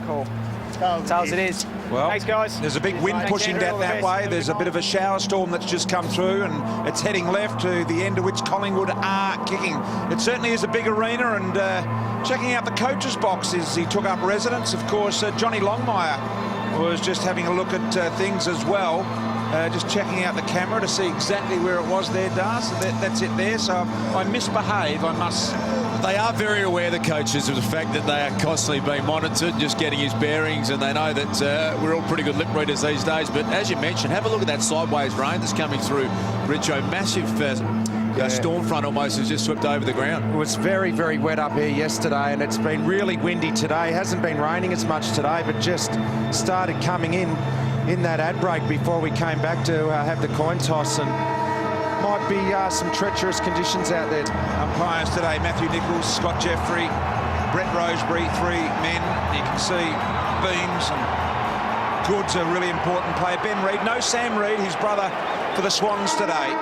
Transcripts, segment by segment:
Cool. Tells it is. Well, thanks, guys. There's a big wind pushing that way. There's a bit of a shower storm that's just come through, and it's heading left to the end of which Collingwood are kicking. It certainly is a big arena, and checking out the coach's box as he took up residence. Of course, Johnny Longmire was just having a look at things as well. Just checking out the camera to see exactly where it was there, Dar. So that's it there. So I misbehave, I must. They are very aware, the coaches, of the fact that they are constantly being monitored, just getting his bearings, and they know that we're all pretty good lip readers these days. But as you mentioned, have a look at that sideways rain that's coming through, Richo. Massive storm front almost has just swept over the ground. It was very, very wet up here yesterday, and it's been really windy today. It hasn't been raining as much today, but just started coming in that ad break before we came back to have the coin toss, and might be some treacherous conditions out there. Umpires today: Matthew Nichols, Scott Jeffrey, Brett Rosebery, 3 men. You can see Beams and Good's a really important player. Ben Reid, no Sam Reid, his brother, for the Swans today.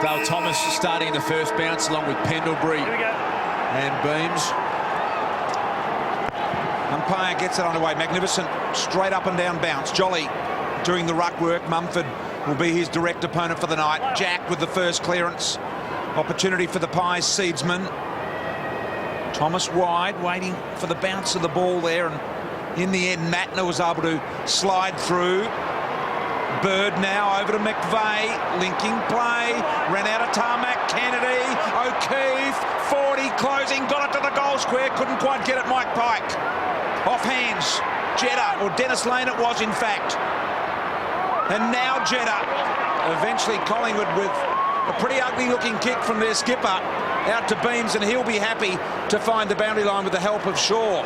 Dale Thomas starting in the first bounce along with Pendlebury and Beams. Umpire gets it underway. Magnificent straight up and down bounce. Jolly doing the ruck work. Mumford will be his direct opponent for the night. Jack with the first clearance. Opportunity for the Pies, Seedsman. Thomas wide, waiting for the bounce of the ball there, and in the end Matner was able to slide through. Bird now over to McVeigh, linking play, ran out of tarmac. Kennedy, O'Keefe, 40, closing, got it to the goal square, couldn't quite get it. Mike Pike off hands. Jetta, or Dennis Lane it was in fact. And now Jetta. Eventually Collingwood with a pretty ugly looking kick from their skipper out to Beams, and he'll be happy to find the boundary line with the help of Shaw.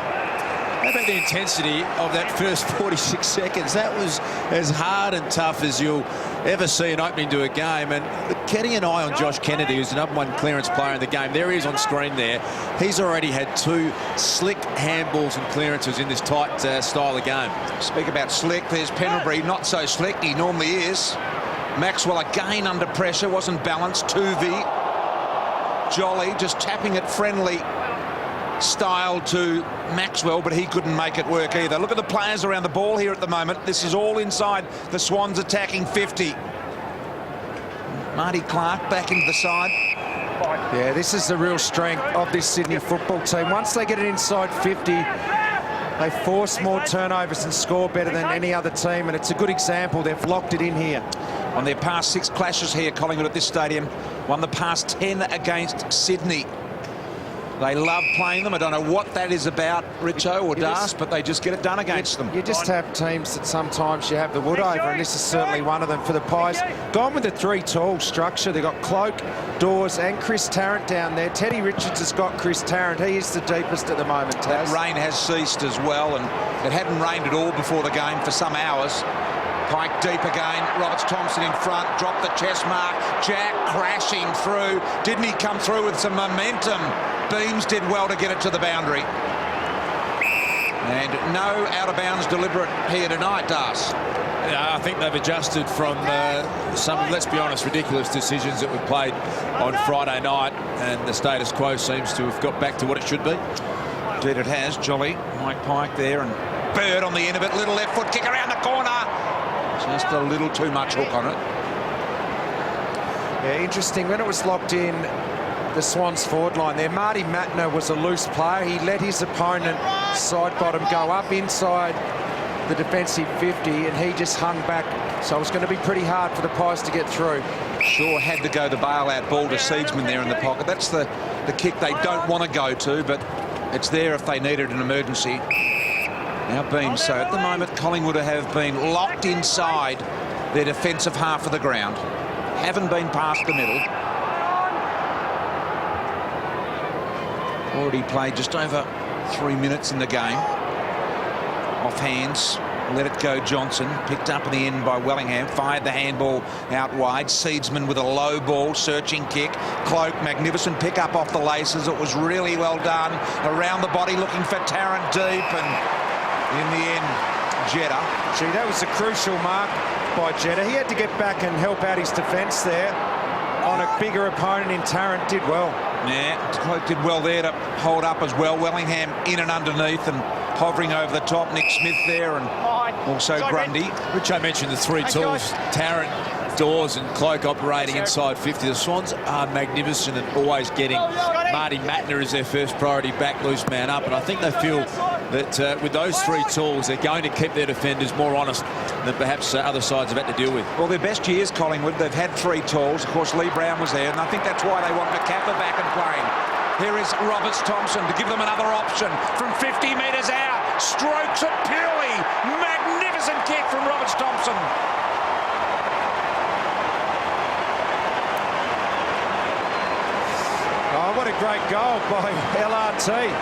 How about the intensity of that first 46 seconds? That was as hard and tough as you'll ever see an opening to a game. And getting an eye on Josh Kennedy, who's the #1 clearance player in the game. There he is on screen there. He's already had 2 slick handballs and clearances in this tight style of game. Speak about slick, there's Pendlebury, not so slick, he normally is. Maxwell again under pressure, wasn't balanced. Tuvey, Jolly just tapping it friendly style to Maxwell, but he couldn't make it work either. Look at the players around the ball here at the moment. This is all inside the Swans attacking 50. Marty Clark back into the side. Yeah, this is the real strength of this Sydney football team. Once they get it inside 50, they force more turnovers and score better than any other team, and it's a good example. They've locked it in here. On their past 6 clashes here, Collingwood at this stadium won the past 10 against Sydney. They love playing them. I don't know what that is about, Richo or Das, but they just get it done against them. You just have teams that sometimes you have the wood over, and this is certainly one of them for the Pies. Gone with the 3 tall structure. They've got Cloak, Dawes and Chris Tarrant down there. Teddy Richards has got Chris Tarrant. He is the deepest at the moment, Taz. That rain has ceased as well, and it hadn't rained at all before the game for some hours. Pike deep again, Roberts Thompson in front, dropped the chest mark, Jack crashing through. Didn't he come through with some momentum? Beams did well to get it to the boundary. And no out-of-bounds deliberate here tonight, Das. Yeah, I think they've adjusted from some, let's be honest, ridiculous decisions that were played on Friday night, and the status quo seems to have got back to what it should be. Indeed it has. Jolly, Mike Pike there, and Bird on the end of it. Little left foot kick around the corner. Just a little too much hook on it. Yeah, interesting. When it was locked in, the Swans forward line there, Marty Matner was a loose player. He let his opponent side bottom go up inside the defensive 50, and he just hung back. So it was going to be pretty hard for the Pies to get through. Shaw had to go the bailout ball to Seedsman there in the pocket. That's the kick they don't want to go to, but it's there if they need it in emergency. Now Beams. So at the moment, Collingwood have been locked inside their defensive half of the ground. Haven't been past the middle. Already played just over 3 minutes in the game. Off hands, let it go Johnson. Picked up in the end by Wellingham. Fired the handball out wide. Seedsman with a low ball, searching kick. Cloak, magnificent pick up off the laces. It was really well done. Around the body, looking for Tarrant deep, and in the end, Jetta. Gee, that was a crucial mark by Jetta. He had to get back and help out his defence there on a bigger opponent in Tarrant did well. Yeah, Cloak did well there to hold up as well. Wellingham in and underneath and hovering over the top. Nick Smith there and also Grundy. Which I mentioned, the three tools, Tarrant, Dawes and Cloak operating inside 50. The Swans are magnificent and always getting Marty Mattner as their first priority back, loose man up. And I think they feel that with those three tools, they're going to keep their defenders more honest than perhaps other sides have had to deal with. Well, their best years, Collingwood, they've had three tools. Of course, Lee Brown was there, and I think that's why they want McCapper back and playing. Here is Roberts-Thompson to give them another option from 50 metres out. Strokes it purely. Magnificent kick from Roberts-Thompson. Oh, what a great goal by LRT.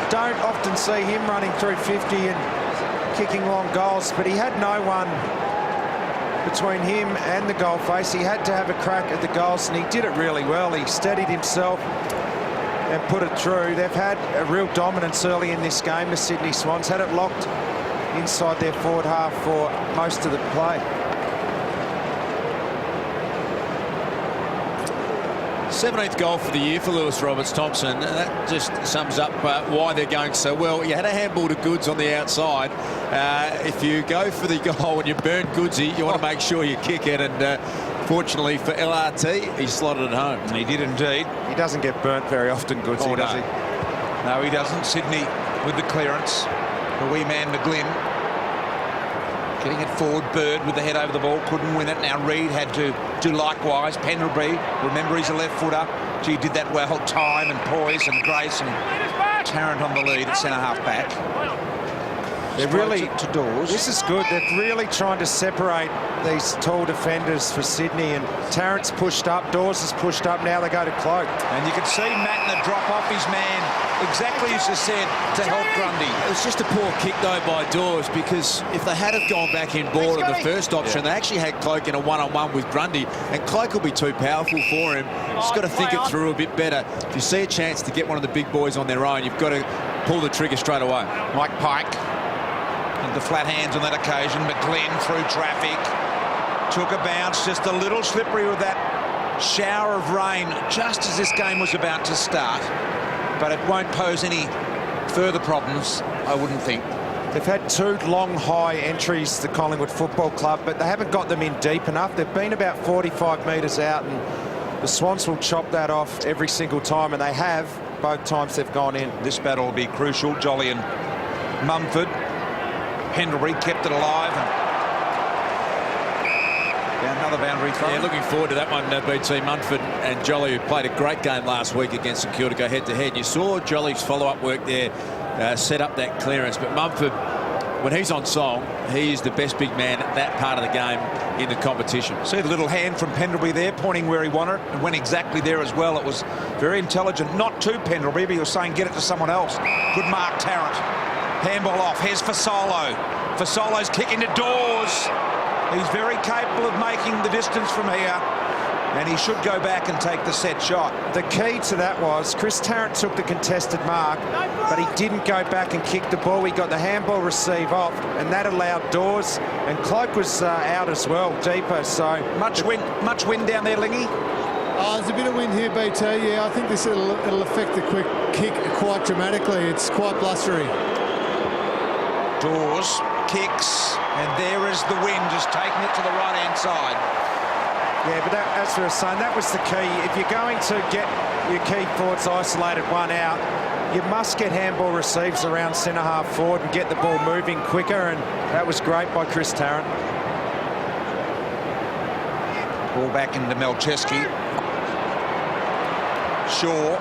Don't often see him running through 50 and kicking long goals, but he had no one between him and the goal face. He had to have a crack at the goals, and he did it really well. He steadied himself and put it through. They've had a real dominance early in this game, the Sydney Swans. Had it locked inside their forward half for most of the play. 17th goal for the year for Lewis Roberts-Thompson. That just sums up why they're going so well. You had a handball to Goods on the outside. If you go for the goal and you burn Goodsy, you want to make sure you kick it. And fortunately for LRT, he slotted it home. And he did indeed. He doesn't get burnt very often, Goodsy, does he? No, he doesn't. Sydney with the clearance. The wee man McGlynn getting it forward. Bird with the head over the ball, couldn't win it. Now Reid had to do likewise. Pendlebury, remember he's a left footer. Gee, did that well. Time and poise and grace, and Tarrant on the lead at centre half back. They're really to Dawes. This is good. They're really trying to separate these tall defenders for Sydney, and Tarrant's pushed up, Dawes is pushed up. Now they go to Cloak, and you can see Mattner drop off his man exactly as you said to help Grundy. It was just a poor kick though by Dawes, because if they had have gone back in board on the first option, they actually had Cloak in a one-on-one with Grundy, and Cloak will be too powerful for him. Just got to think it through a bit better. If you see a chance to get one of the big boys on their own, you've got to pull the trigger straight away. Mike Pike and the flat hands on that occasion. McGlynn through traffic, took a bounce, just a little slippery with that shower of rain just as this game was about to start, but it won't pose any further problems, I wouldn't think. They've had two long high entries, the Collingwood Football Club, but they haven't got them in deep enough. They've been about 45 metres out, and the Swans will chop that off every single time, and they have both times they've gone in. This battle will be crucial. Jolly and Mumford. Pendlebury kept it alive. And another boundary throw. Yeah, looking forward to that one, BT. Mumford and Jolly, who played a great game last week against St Kilda, go head-to-head. You saw Jolly's follow-up work there, set up that clearance. But Mumford, when he's on song, he is the best big man at that part of the game in the competition. See the little hand from Pendlebury there, pointing where he wanted, and went exactly there as well. It was very intelligent. Not to Pendlebury, but he was saying get it to someone else. Good mark, Tarrant. Handball off. Here's Fasolo. Fasolo's kick into Dawes. He's very capable of making the distance from here, and he should go back and take the set shot. The key to that was Chris Tarrant took the contested mark, but he didn't go back and kick the ball. He got the handball receive off, and that allowed Dawes, and Cloak was out as well, deeper. So much wind down there, Lingy. There's a bit of wind here, BT. Yeah, I think this it'll affect the quick kick quite dramatically. It's quite blustery. Dawes kicks, and there is the wind just taking it to the right-hand side. Yeah, but that, as we were saying, that was the key. If you're going to get your key forwards isolated one out, you must get handball receives around centre-half forward and get the ball moving quicker, and that was great by Chris Tarrant. Ball back into Melcheski. Shaw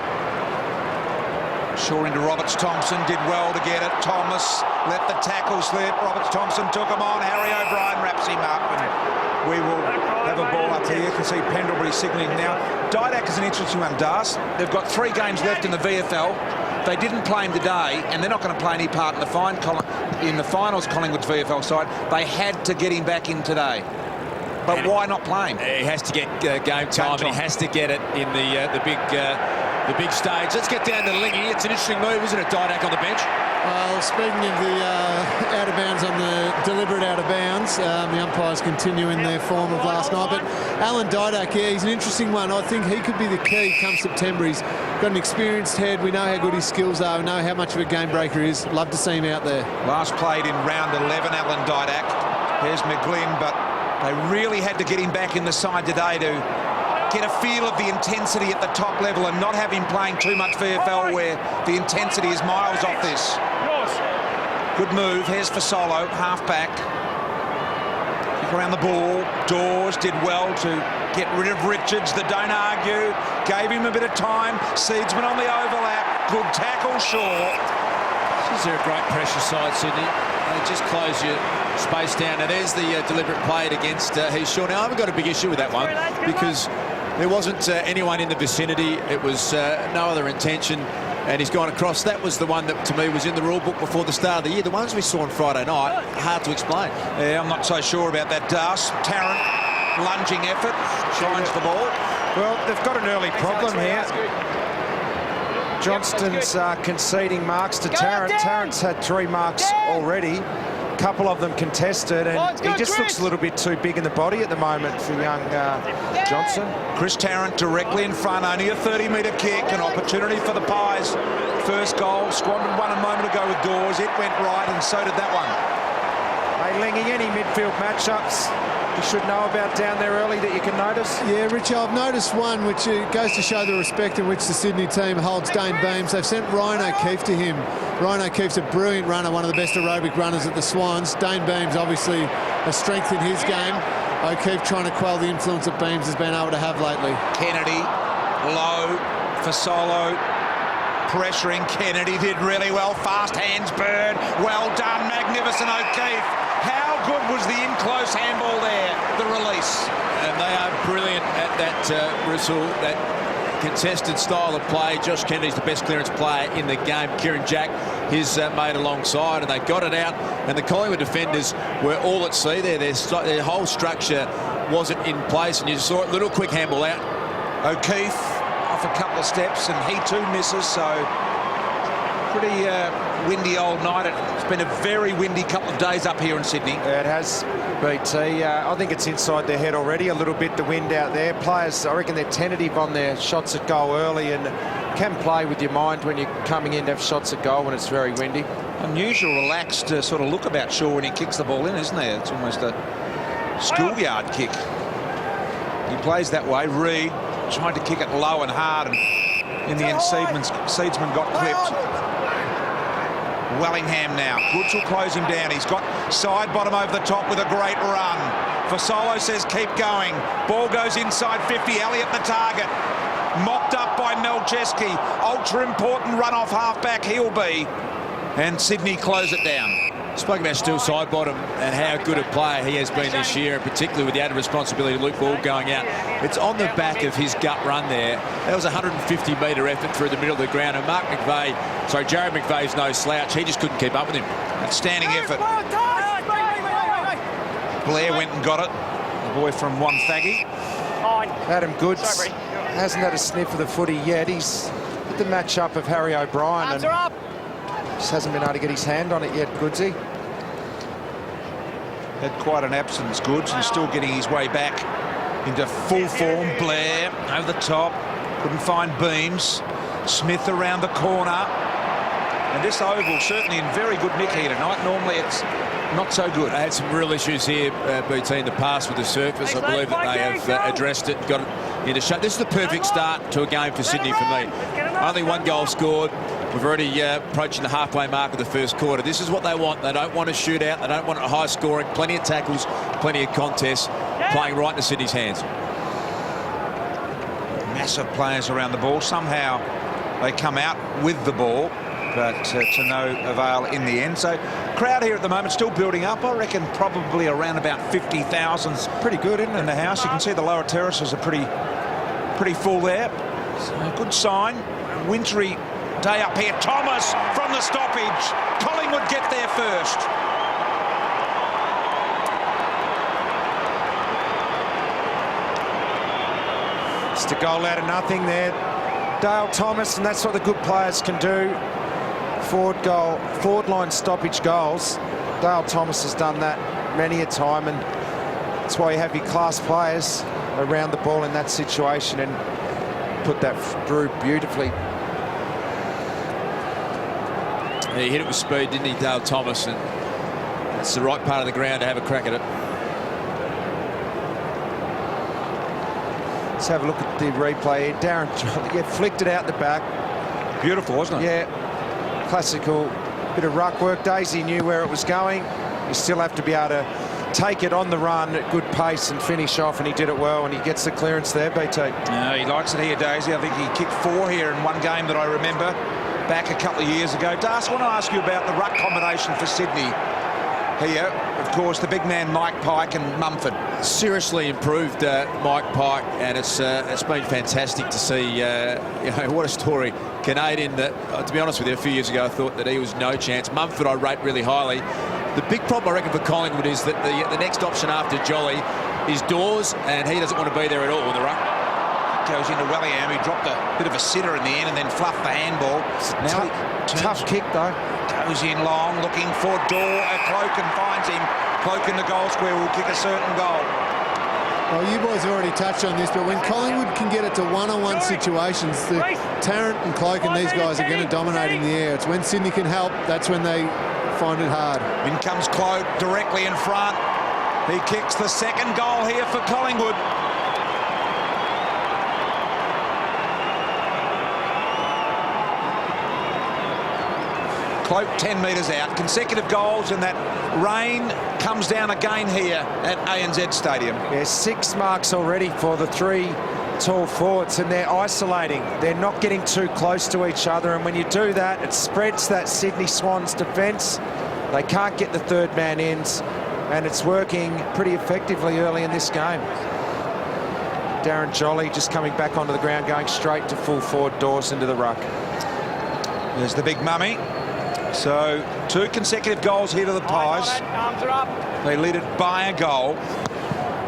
into Roberts-Thompson, did well to get it. Thomas let the tackle slip. Roberts-Thompson took him on. Harry O'Brien wraps him up, and we will have a ball up here. You can see Pendlebury signalling now. Didak is an interesting one, Das. They've got 3 games left in the VFL. They didn't play him today, and they're not going to play any part in the finals, Collingwood's VFL side. They had to get him back in today. But why not play him? He has to get game time, and he has to get it in the big stage. Let's get down to Lingy. It's an interesting move, isn't it, Didak on the bench? Well, speaking of the out of bounds on the deliberate out of bounds, the umpires continuing their form of last night. But Alan Didak, yeah, he's an interesting one. I think he could be the key come September. He's got an experienced head. We know how good his skills are. We know how much of a game breaker he is. Love to see him out there. Last played in round 11, Alan Didak. Here's McGlynn, but they really had to get him back in the side today to get a feel of the intensity at the top level and not have him playing too much VFL where the intensity is miles off this. Good move. Here's for Solo, half-back. Kick around the ball. Dawes did well to get rid of Richards. The don't argue. Gave him a bit of time. Seedsman on the overlap. Good tackle, Shaw. This is a great pressure side, Sydney. They just close your space down. And there's the deliberate play against he's Shaw. Now, I haven't got a big issue with that one because there wasn't anyone in the vicinity. It was no other intention. And he's gone across. That was the one that, to me, was in the rule book before the start of the year. The ones we saw on Friday night, hard to explain. Yeah, I'm not so sure about that, Das. Tarrant, lunging effort, shines the ball. Well, they've got an early problem here. Johnston's conceding marks to Tarrant. Tarrant's had 3 marks already. A couple of them contested, and he just looks a little bit too big in the body at the moment for young Johnson. Chris Tarrant directly in front, only a 30-metre kick, an opportunity for the Pies. First goal, squandered one a moment ago with Dawes. It went right, and so did that one. Hey, Lingy, any midfield matchups you should know about down there early that you can notice? Yeah, Richie, I've noticed one which goes to show the respect in which the Sydney team holds Dane Beams. They've sent Ryan O'Keefe to him. Ryan O'Keefe's a brilliant runner, one of the best aerobic runners at the Swans. Dane Beams, obviously, a strength in his game. O'Keefe trying to quell the influence that Beams has been able to have lately. Kennedy, low for Solo. Pressuring. Kennedy did really well. Fast hands, Bird. Well done, magnificent O'Keefe. How good was the in-close handball there, the release? And they are brilliant at that, Russell, that contested style of play. Josh Kennedy's the best clearance player in the game. Kieran Jack, his mate alongside, and they got it out. And the Collingwood defenders were all at sea there. Their whole structure wasn't in place, and you just saw it. Little quick handball out. O'Keefe off a couple of steps, and he too misses, so pretty windy old night. It's been a very windy couple of days up here in Sydney. Yeah, it has, BT. I think it's inside their head already a little bit, the wind out there. Players, I reckon they're tentative on their shots at goal early, and can play with your mind when you're coming in to have shots at goal when it's very windy. Unusual, relaxed sort of look about Shaw when he kicks the ball in, isn't there? It's almost a schoolyard kick. He plays that way. Reid tried to kick it low and hard, and in the end, Seedsman got clipped. Wellingham now. Goods will close him down. He's got side bottom over the top with a great run. Fasolo says keep going. Ball goes inside 50. Elliott the target. Mopped up by Melcheski. Ultra important run off half-back he'll be. And Sydney close it down. Spoke about Still side bottom and how good a player he has been this year, and particularly with the added responsibility of Luke Ball going out. It's on the back of his gut run there. That was a 150-metre effort through the middle of the ground, and Jared McVeigh's no slouch. He just couldn't keep up with him. Outstanding effort. Blair went and got it. The boy from Wonthaggi. Adam Goods hasn't had a sniff of the footy yet. He's with the match-up of Harry O'Brien. Hands are up. Just hasn't been able to get his hand on it yet, Goodsy. Had quite an absence, Goods, and still getting his way back into full form. Blair over the top. Couldn't find Beams. Smith around the corner. And this oval certainly in very good nick here tonight. Normally it's not so good. They had some real issues here, BT, in the past with the surface. I believe that they have addressed it and got it into shape. This is the perfect start to a game for Sydney for me. Only 1 goal scored. We've already approaching the halfway mark of the first quarter. This is what they want. They don't want a shootout. They don't want a high scoring. Plenty of tackles, plenty of contests, playing right into Sydney's hands. Massive players around the ball. Somehow they come out with the ball, but to no avail in the end. So crowd here at the moment still building up. I reckon probably around about 50,000. Pretty good, isn't it? In the house. You can see the lower terraces are pretty full there. So a good sign. Wintry day up here. Thomas from the stoppage. Collingwood get there first. Just a goal out of nothing there. Dale Thomas, and that's what the good players can do. forward line stoppage goals. Dale Thomas has done that many a time, and that's why you have your class players around the ball in that situation, and put that through beautifully. He hit it with speed, didn't he, Dale Thomas? And that's the right part of the ground to have a crack at it. Let's have a look at the replay here. Darren Jolly, flicked it out the back. Beautiful, wasn't it? Yeah, classical bit of ruck work. Daisy knew where it was going. You still have to be able to take it on the run at good pace and finish off, and he did it well, and he gets the clearance there, BT. No, he likes it here, Daisy. I think he kicked 4 here in one game that I remember back a couple of years ago. Das, I want to ask you about the ruck combination for Sydney here. Of course, the big man Mike Pike and Mumford. Seriously improved Mike Pike, and it's been fantastic to see. You know, what a story. Canadian that, to be honest with you, a few years ago I thought that he was no chance. Mumford I rate really highly. The big problem I reckon for Collingwood is that the next option after Jolly is Dawes, and he doesn't want to be there at all with the ruck. Goes into Wellingham, who dropped a bit of a sitter in the end and then fluffed the handball. Now tough kick though. Goes in long, looking for Cloak, and finds him. Cloak in the goal square will kick a certain goal. Well, you boys have already touched on this, but when Collingwood can get it to one-on-one situations, Tarrant and Cloak and these guys are going to dominate in the air. It's when Sydney can help, that's when they find it hard. In comes Cloak directly in front. He kicks the second goal here for Collingwood. Cloak 10 metres out. Consecutive goals, and that rain comes down again here at ANZ Stadium. Yeah, 6 marks already for the 3 tall forwards, and they're isolating. They're not getting too close to each other, and when you do that, it spreads that Sydney Swans defence. They can't get the third man ends, and it's working pretty effectively early in this game. Darren Jolly just coming back onto the ground, going straight to full forward, Dawes into the ruck. There's the big mummy. So 2 consecutive goals here to the Pies. Arms are up. They lead it by a goal.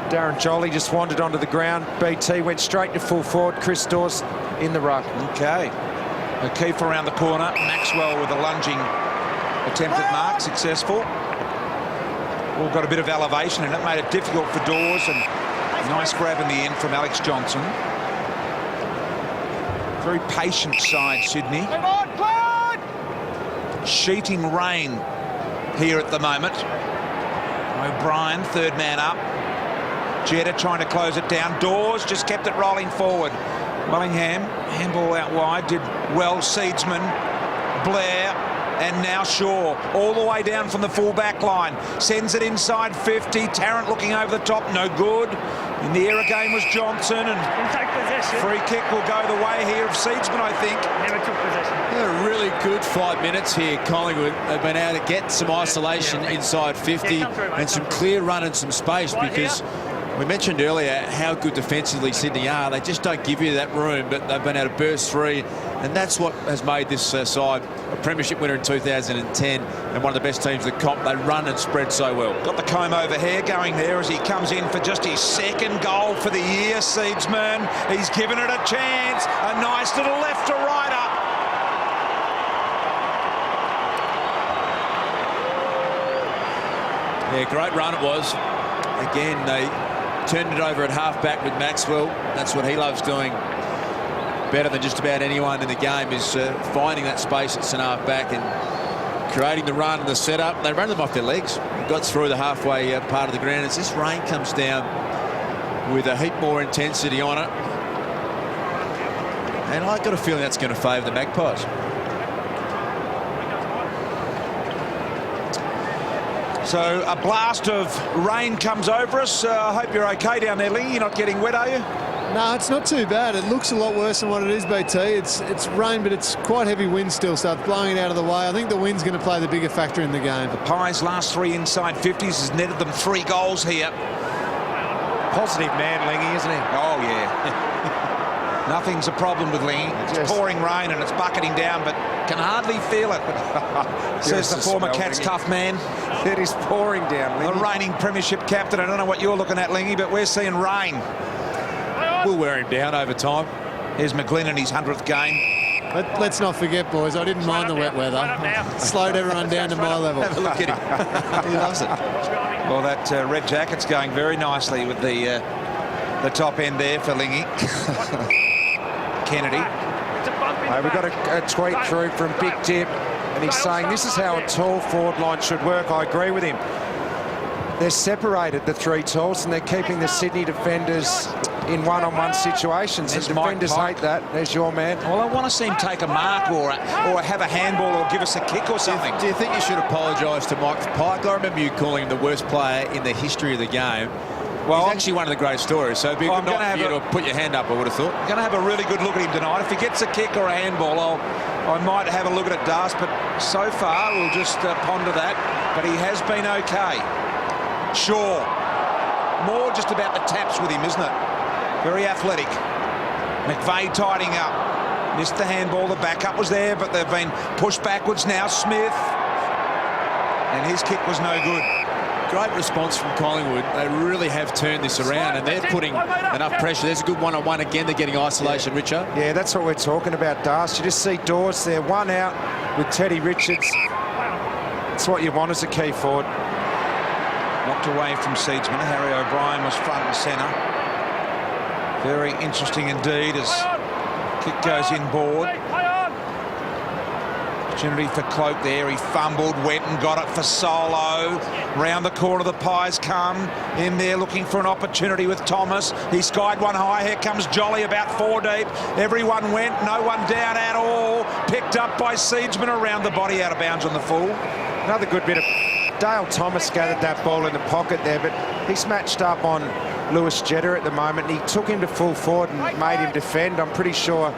Darren Jolly just wandered onto the ground. BT went straight to full forward. Chris Dawes in the ruck. Okay. O'Keefe around the corner. Maxwell with a lunging attempt at mark, successful. All got a bit of elevation, and it made it difficult for Dawes, and nice grab in the end from Alex Johnson. Very patient side, Sydney. Sheeting rain here at the moment. O'Brien, third man up. Jetta trying to close it down. Dawes just kept it rolling forward. Wellingham, handball out wide, did well. Seedsman, Blair, and now Shaw, all the way down from the full back line. Sends it inside 50. Tarrant looking over the top, no good. In the air again was Johnson, and free kick will go the way here of Seedsman, I think. Never took possession. A really good 5 minutes here, Collingwood. They've been able to get some isolation inside 50 and some clear run and some space, because we mentioned earlier how good defensively Sydney are. They just don't give you that room, but they've been able to burst free, and that's what has made this side a premiership winner in 2010 and one of the best teams in the comp. They run and spread so well. Got the comb over hair going there as he comes in for just his second goal for the year. Seedsman, he's given it a chance. A nice little left to righter. Yeah, great run it was. Again, they turned it over at half-back with Maxwell. That's what he loves doing better than just about anyone in the game, is finding that space at half-back and creating the run and the setup. They ran them off their legs. Got through the halfway part of the ground. As this rain comes down with a heap more intensity on it, and I've got a feeling that's going to favour the Magpies. So a blast of rain comes over us. I hope you're okay down there, Lee. You're not getting wet, are you? No, it's not too bad. It looks a lot worse than what it is, BT. It's rain, but it's quite heavy wind still, so it's blowing it out of the way. I think the wind's going to play the bigger factor in the game. The Pies' last 3 inside 50s has netted them 3 goals here. Positive man, Lingy, isn't he? Oh, yeah. Nothing's a problem with Lingy. It's pouring rain and it's bucketing down, but can hardly feel it. Says the former Cats tough man. It is pouring down, Lingy. The reigning premiership captain. I don't know what you're looking at, Lingy, but we're seeing rain. We'll wear him down over time. Here's McGlynn in his 100th game. Let's not forget, boys, I didn't mind the wet weather. Slowed everyone down to my level. Have a look at him. He loves it. Well, that red jacket's going very nicely with the top end there for Lingy. Kennedy. We got a tweet through from Big Dip, and he's saying this is how a tall forward line should work. I agree with him. They're separated, the three talls, and they're keeping the Sydney defenders in one-on-one situations. And defenders hate that. There's your man. Well, I want to see him take a mark or have a handball or give us a kick or something. Do you think you should apologise to Mike Pike? I remember you calling him the worst player in the history of the game. Well, he's actually one of the great stories, so it'd be a good night for you to put your hand up, I would have thought. I'm going to have a really good look at him tonight. If he gets a kick or a handball, I might have a look at it, Das, but so far we'll just ponder that. But he has been okay. Sure. More just about the taps with him, isn't it? Very athletic. McVeigh tidying up. Missed the handball. The backup was there, but they've been pushed backwards now. Smith. And his kick was no good. Great response from Collingwood. They really have turned this around, and they're putting enough pressure. There's a good one-on-one again. They're getting isolation, Richard. Yeah, that's what we're talking about, Das. You just see Dawes there, one out with Teddy Richards. That's what you want as a key forward. Knocked away from Seedsman. Harry O'Brien was front and centre. Very interesting indeed as kick goes inboard. Opportunity for Cloak there. He fumbled, went and got it for Solo. Round the corner, the Pies come in there looking for an opportunity with Thomas. He skied one high. Here comes Jolly about 4 deep. Everyone went, no one down at all. Picked up by Seedsman around the body, out of bounds on the full. Another good bit of... Dale Thomas gathered that ball in the pocket there, but he's matched up on Lewis Jetta at the moment. He took him to full forward and made him defend. I'm pretty sure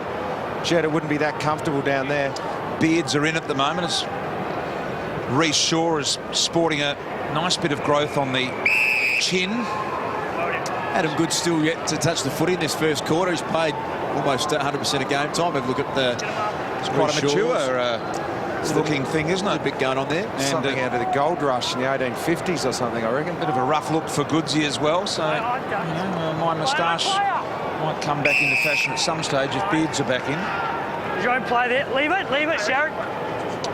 Jetta wouldn't be that comfortable down there. Beards are in at the moment as Reece Shaw is sporting a nice bit of growth on the chin. Adam Good still yet to touch the footy in this first quarter. He's played almost 100% of game time. Have a look at the... It's quite a mature looking thing, isn't it? A bit going on there. And something out of the gold rush in the 1850s or something, I reckon. Bit of a rough look for Goodsy as well, so my moustache might come back into fashion at some stage if beards are back in. Don't play there. Leave it, Sharon.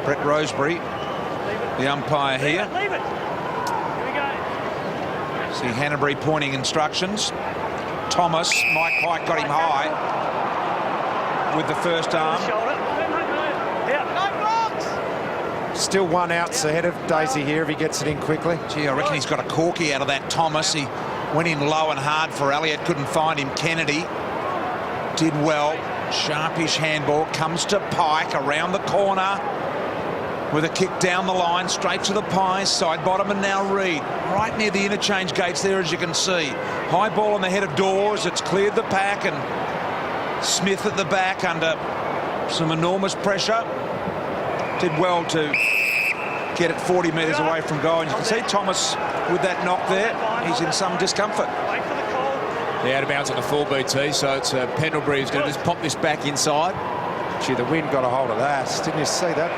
Brett Roseberry, the umpire here. Leave it. Here we go. See Hanbury pointing instructions. Thomas, Mike Pike got him high with the first arm. Still one outs ahead of Daisy here if he gets it in quickly. Gee, I reckon he's got a corky out of that Thomas. He went in low and hard for Elliott, couldn't find him. Kennedy did well. Sharpish handball comes to Pike around the corner with a kick down the line straight to the Pies side bottom, and now Reid right near the interchange gates there, as you can see. High ball on the head of Dawes. It's cleared the pack, and Smith at the back under some enormous pressure. Did well to get it 40 metres away from goal. And you can see Thomas with that knock there. He's in some discomfort. Yeah, out of bounds on the full BT, so it's Pendlebury who's going to just pop this back inside. Gee, the wind got a hold of that. Didn't you see that?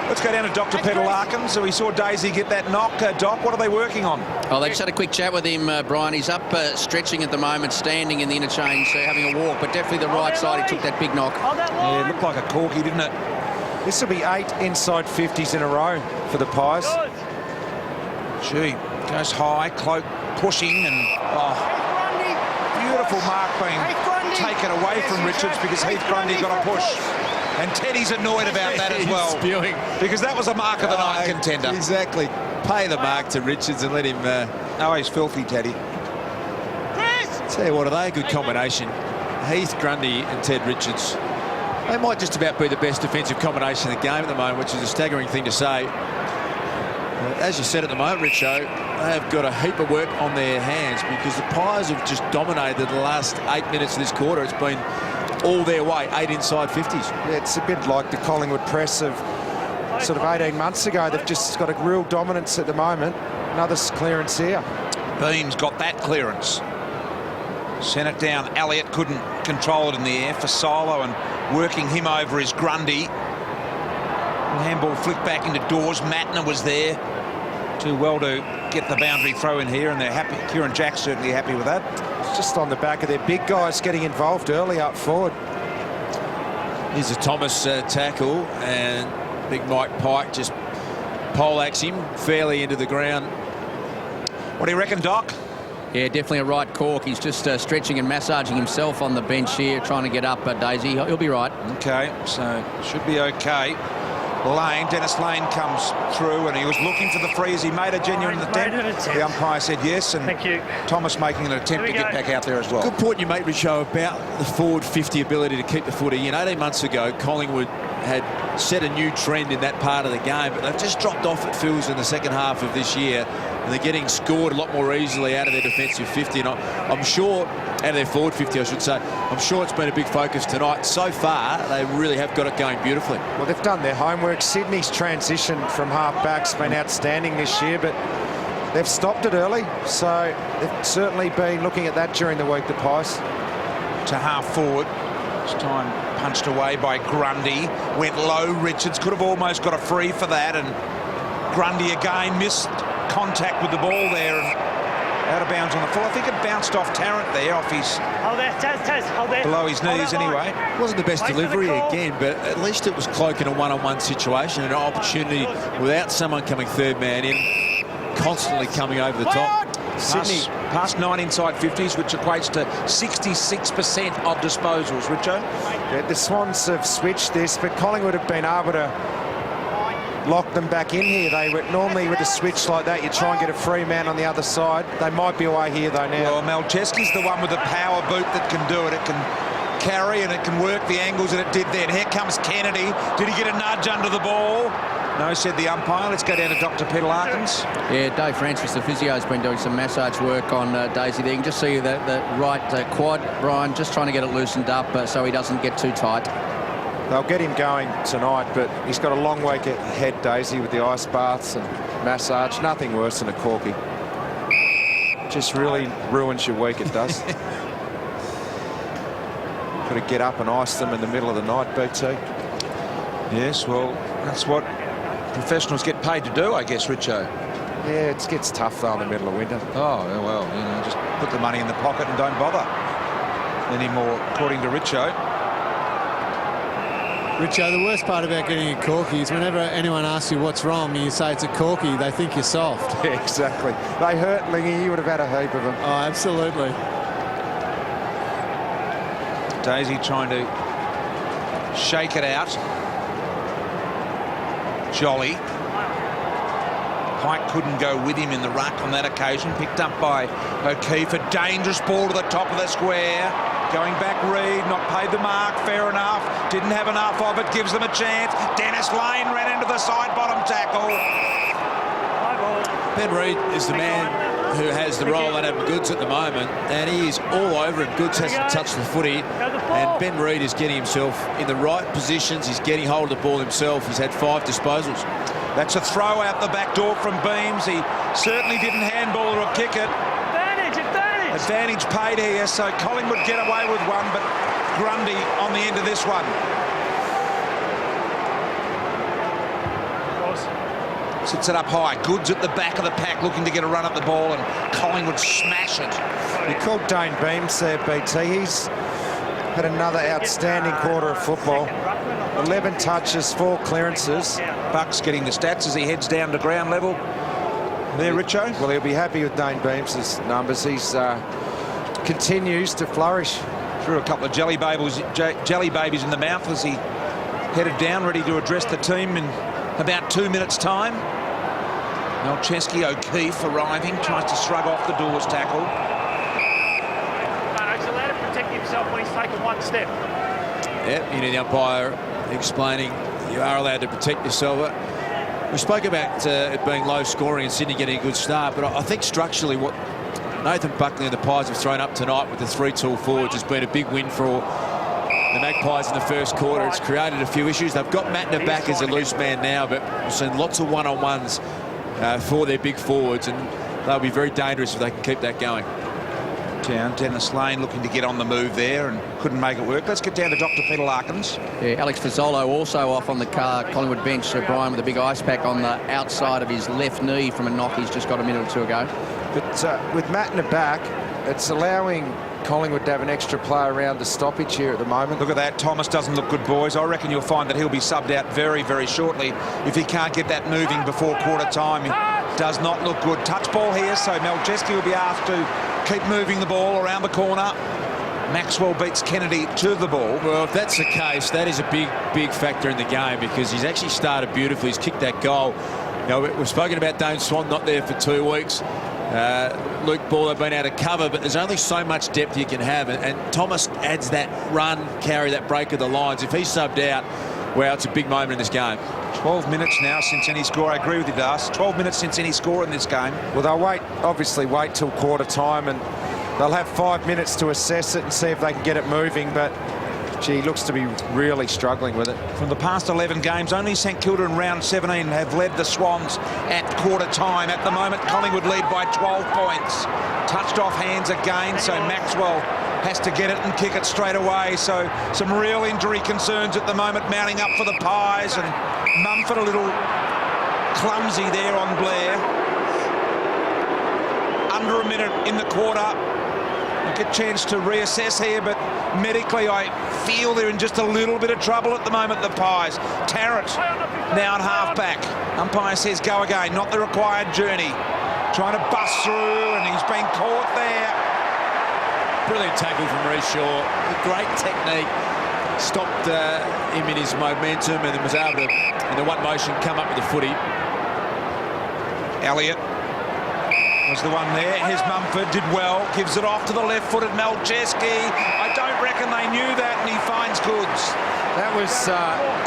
Let's go down to Dr. Peter Larkin. So we saw Daisy get that knock. Doc, what are they working on? Oh, they just had a quick chat with him, Brian. He's up stretching at the moment, standing in the interchange, having a walk, but definitely the right side. He took that big knock. Yeah, it looked like a corky, didn't it? This will be 8 inside 50s in a row for the Pies. Gee, goes high, Cloak pushing, and beautiful mark being taken away from Richards because Heath Grundy got a push. And Teddy's annoyed about that as well. Spewing. Because that was a mark of the night contender. Exactly. Pay the mark to Richards and let him... Oh, he's filthy, Teddy. Tell you what, are they a good combination? Heath Grundy and Ted Richards. They might just about be the best defensive combination in the game at the moment, which is a staggering thing to say. As you said at the moment, Richo, they have got a heap of work on their hands because the Pies have just dominated the last 8 minutes of this quarter. It's been all their way, 8 inside 50s. Yeah, it's a bit like the Collingwood press of sort of 18 months ago. They've just got a real dominance at the moment. Another clearance here. Beams got that clearance. Sent it down. Elliott couldn't control it in the air for Solo, and working him over is Grundy. Handball flicked back into Dawes. Matner was there. Too well to get the boundary throw in here, and they're happy. Kieran Jack's certainly happy with that. just on the back of their big guys getting involved early up forward. Here's a Thomas tackle, and big Mike Pike just poleaxes him fairly into the ground. What do you reckon, Doc? Yeah, definitely a right cork. He's just stretching and massaging himself on the bench here, trying to get up, Daisy. He'll be right. Okay, so should be okay. Dennis Lane comes through, and he was looking for the freeze. He made a genuine attempt. The umpire said yes, and Thank you. Thomas making an attempt to get back out there as well. Good point you make, Richo, about the forward 50 ability to keep the footy. 18 months ago, Collingwood had set a new trend in that part of the game, but they've just dropped off, it feels, in the second half of this year. And they're getting scored a lot more easily out of their defensive 50. And I'm sure, out of their forward 50, I should say, I'm sure it's been a big focus tonight. So far, they really have got it going beautifully. Well, they've done their homework. Sydney's transition from half-back's been outstanding this year, but they've stopped it early. So they've certainly been looking at that during the week, the Pies. To half forward. This time punched away by Grundy. Went low. Richards could have almost got a free for that, and Grundy again missed contact with the ball there and out of bounds on the full. I think it bounced off Tarrant there, off his... Hold there, Taz, hold there. Below his knees anyway. It wasn't the best Wait for the delivery call. again, but at least it was cloaking a one-on-one situation and an opportunity without someone coming third man in, constantly coming over the top. Sydney past 9 inside 50s, which equates to 66% of disposals. Richo? Yeah, the Swans have switched this, but Collingwood have been able to lock them back in here. They would normally, with a switch like that, you try and get a free man on the other side. They might be away here though now. Well, Malcheski's the one with the power boot that can do it. It can carry and it can work the angles that it did there. And here comes Kennedy. Did he get a nudge under the ball? No, said the umpire. Let's go down to Dr. Peter Larkins. Yeah, Dave Francis, the physio, has been doing some massage work on Daisy there. You can just see the right quad, Brian, just trying to get it loosened up so he doesn't get too tight. They'll get him going tonight, but he's got a long way ahead, Daisy, with the ice baths and massage. Nothing worse than a corky. Just really ruins your week, it does. Got to get up and ice them in the middle of the night, BT. Yes, well, that's what professionals get paid to do, I guess, Richo. Yeah, it gets tough, though, in the middle of winter. Oh, well, you know, just put the money in the pocket and don't bother anymore, according to Richo. Richo, the worst part about getting a corky is whenever anyone asks you what's wrong and you say it's a corky, they think you're soft. Yeah, exactly. They hurt, Lingy. You would have had a heap of them. Oh, absolutely. Daisy trying to shake it out. Jolly. Pike couldn't go with him in the ruck on that occasion. Picked up by O'Keefe. A dangerous ball to the top of the square. Going back, Reid, not paid the mark, fair enough. Didn't have enough of it, gives them a chance. Dennis Lane ran into the side bottom tackle. Ben Reid is the man who has the role at Adam Goods at the moment, and he is all over it. Goods hasn't touched the footy, and Ben Reid is getting himself in the right positions. He's getting hold of the ball himself. He's had 5 disposals. That's a throw out the back door from Beams. He certainly didn't handball or kick it. Advantage paid here, so Collingwood get away with one, but Grundy on the end of this one. Sits it up high. Goods at the back of the pack looking to get a run at the ball, and Collingwood smash it. You called Dane Beams there, BT. He's had another outstanding quarter of football. 11 touches, 4 clearances. Bucks getting the stats as he heads down to ground level. There, Richo. Well, he'll be happy with Dane Beams' numbers. He's continues to flourish. Threw a couple of jelly babies in the mouth as he headed down, ready to address the team in about 2 minutes' time. Malcheski, O'Keefe arriving, tries to shrug off the Doors tackle. He's allowed to protect himself when he's taken one step. Yep, you know, the umpire explaining you are allowed to protect yourself. We spoke about it being low scoring and Sydney getting a good start, but I think structurally what Nathan Buckley and the Pies have thrown up tonight with the 3 tall forwards has been a big win for the Magpies in the first quarter. It's created a few issues. They've got Matner back as a loose man now, but we've seen lots of one-on-ones for their big forwards, and they'll be very dangerous if they can keep that going. Down, Dennis Lane looking to get on the move there and couldn't make it work. Let's get down to Dr. Peter Larkins. Yeah, Alex Fazolo also off on the Collingwood bench. Brian with a big ice pack on the outside of his left knee from a knock he's just got a minute or two ago. But with Matner back, it's allowing Collingwood to have an extra player around the stoppage here at the moment. Look at that. Thomas doesn't look good, boys. I reckon you'll find that he'll be subbed out very, very shortly if he can't get that moving before quarter time. He does not look good. Touch ball here, so Maljeski will be asked to keep moving the ball around the corner. Maxwell beats Kennedy to the ball. Well, if that's the case, that is a big factor in the game, because he's actually started beautifully. He's kicked that goal. You know, we've spoken about Dane Swan not there for 2 weeks. Luke Ball have been out of cover, but there's only so much depth you can have, and Thomas adds that run, carry, that break of the lines. If he's subbed out, wow, it's a big moment in this game. 12 minutes now since any score. I agree with you, Das. 12 minutes since any score in this game. Well, they'll obviously wait till quarter time, and they'll have 5 minutes to assess it and see if they can get it moving, but gee, he looks to be really struggling with it. From the past 11 games, only St Kilda in round 17 have led the Swans at quarter time. At the moment, Collingwood lead by 12 points. Touched off hands again, so Maxwell has to get it and kick it straight away. So some real injury concerns at the moment mounting up for the Pies, and Mumford a little clumsy there on Blair. Under a minute in the quarter. Get a chance to reassess here, but medically I feel they're in just a little bit of trouble at the moment, the Pies. Tarrant now at half-back. Umpire says go again, not the required journey. Trying to bust through, and he's been caught there. Brilliant tackle from Reece Shaw. Great technique. Stopped him in his momentum, and then was able to, in the one motion, come up with the footy. Elliott was the one there. Here's Mumford, did well, gives it off to the left-footed Maljeski. I don't reckon they knew that, and he finds Goods. That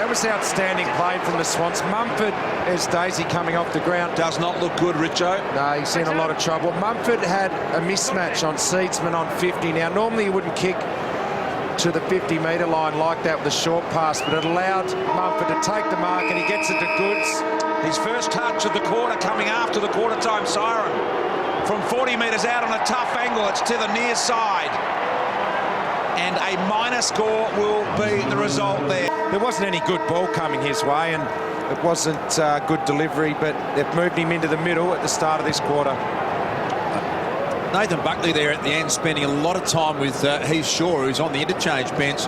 was outstanding play from the Swans. Mumford, as Daisy coming off the ground. Does not look good, Richo. No, he's in a lot of trouble. Mumford had a mismatch on Seedsman on 50. Now, normally he wouldn't kick to the 50-metre line like that with a short pass, but it allowed Mumford to take the mark, and he gets it to Goods. His first touch of the quarter coming after the quarter-time siren. From 40 metres out on a tough angle, it's to the near side. And a minor score will be the result there. There wasn't any good ball coming his way, and it wasn't good delivery, but they've moved him into the middle at the start of this quarter. Nathan Buckley there at the end, spending a lot of time with Heath Shaw, who's on the interchange bench,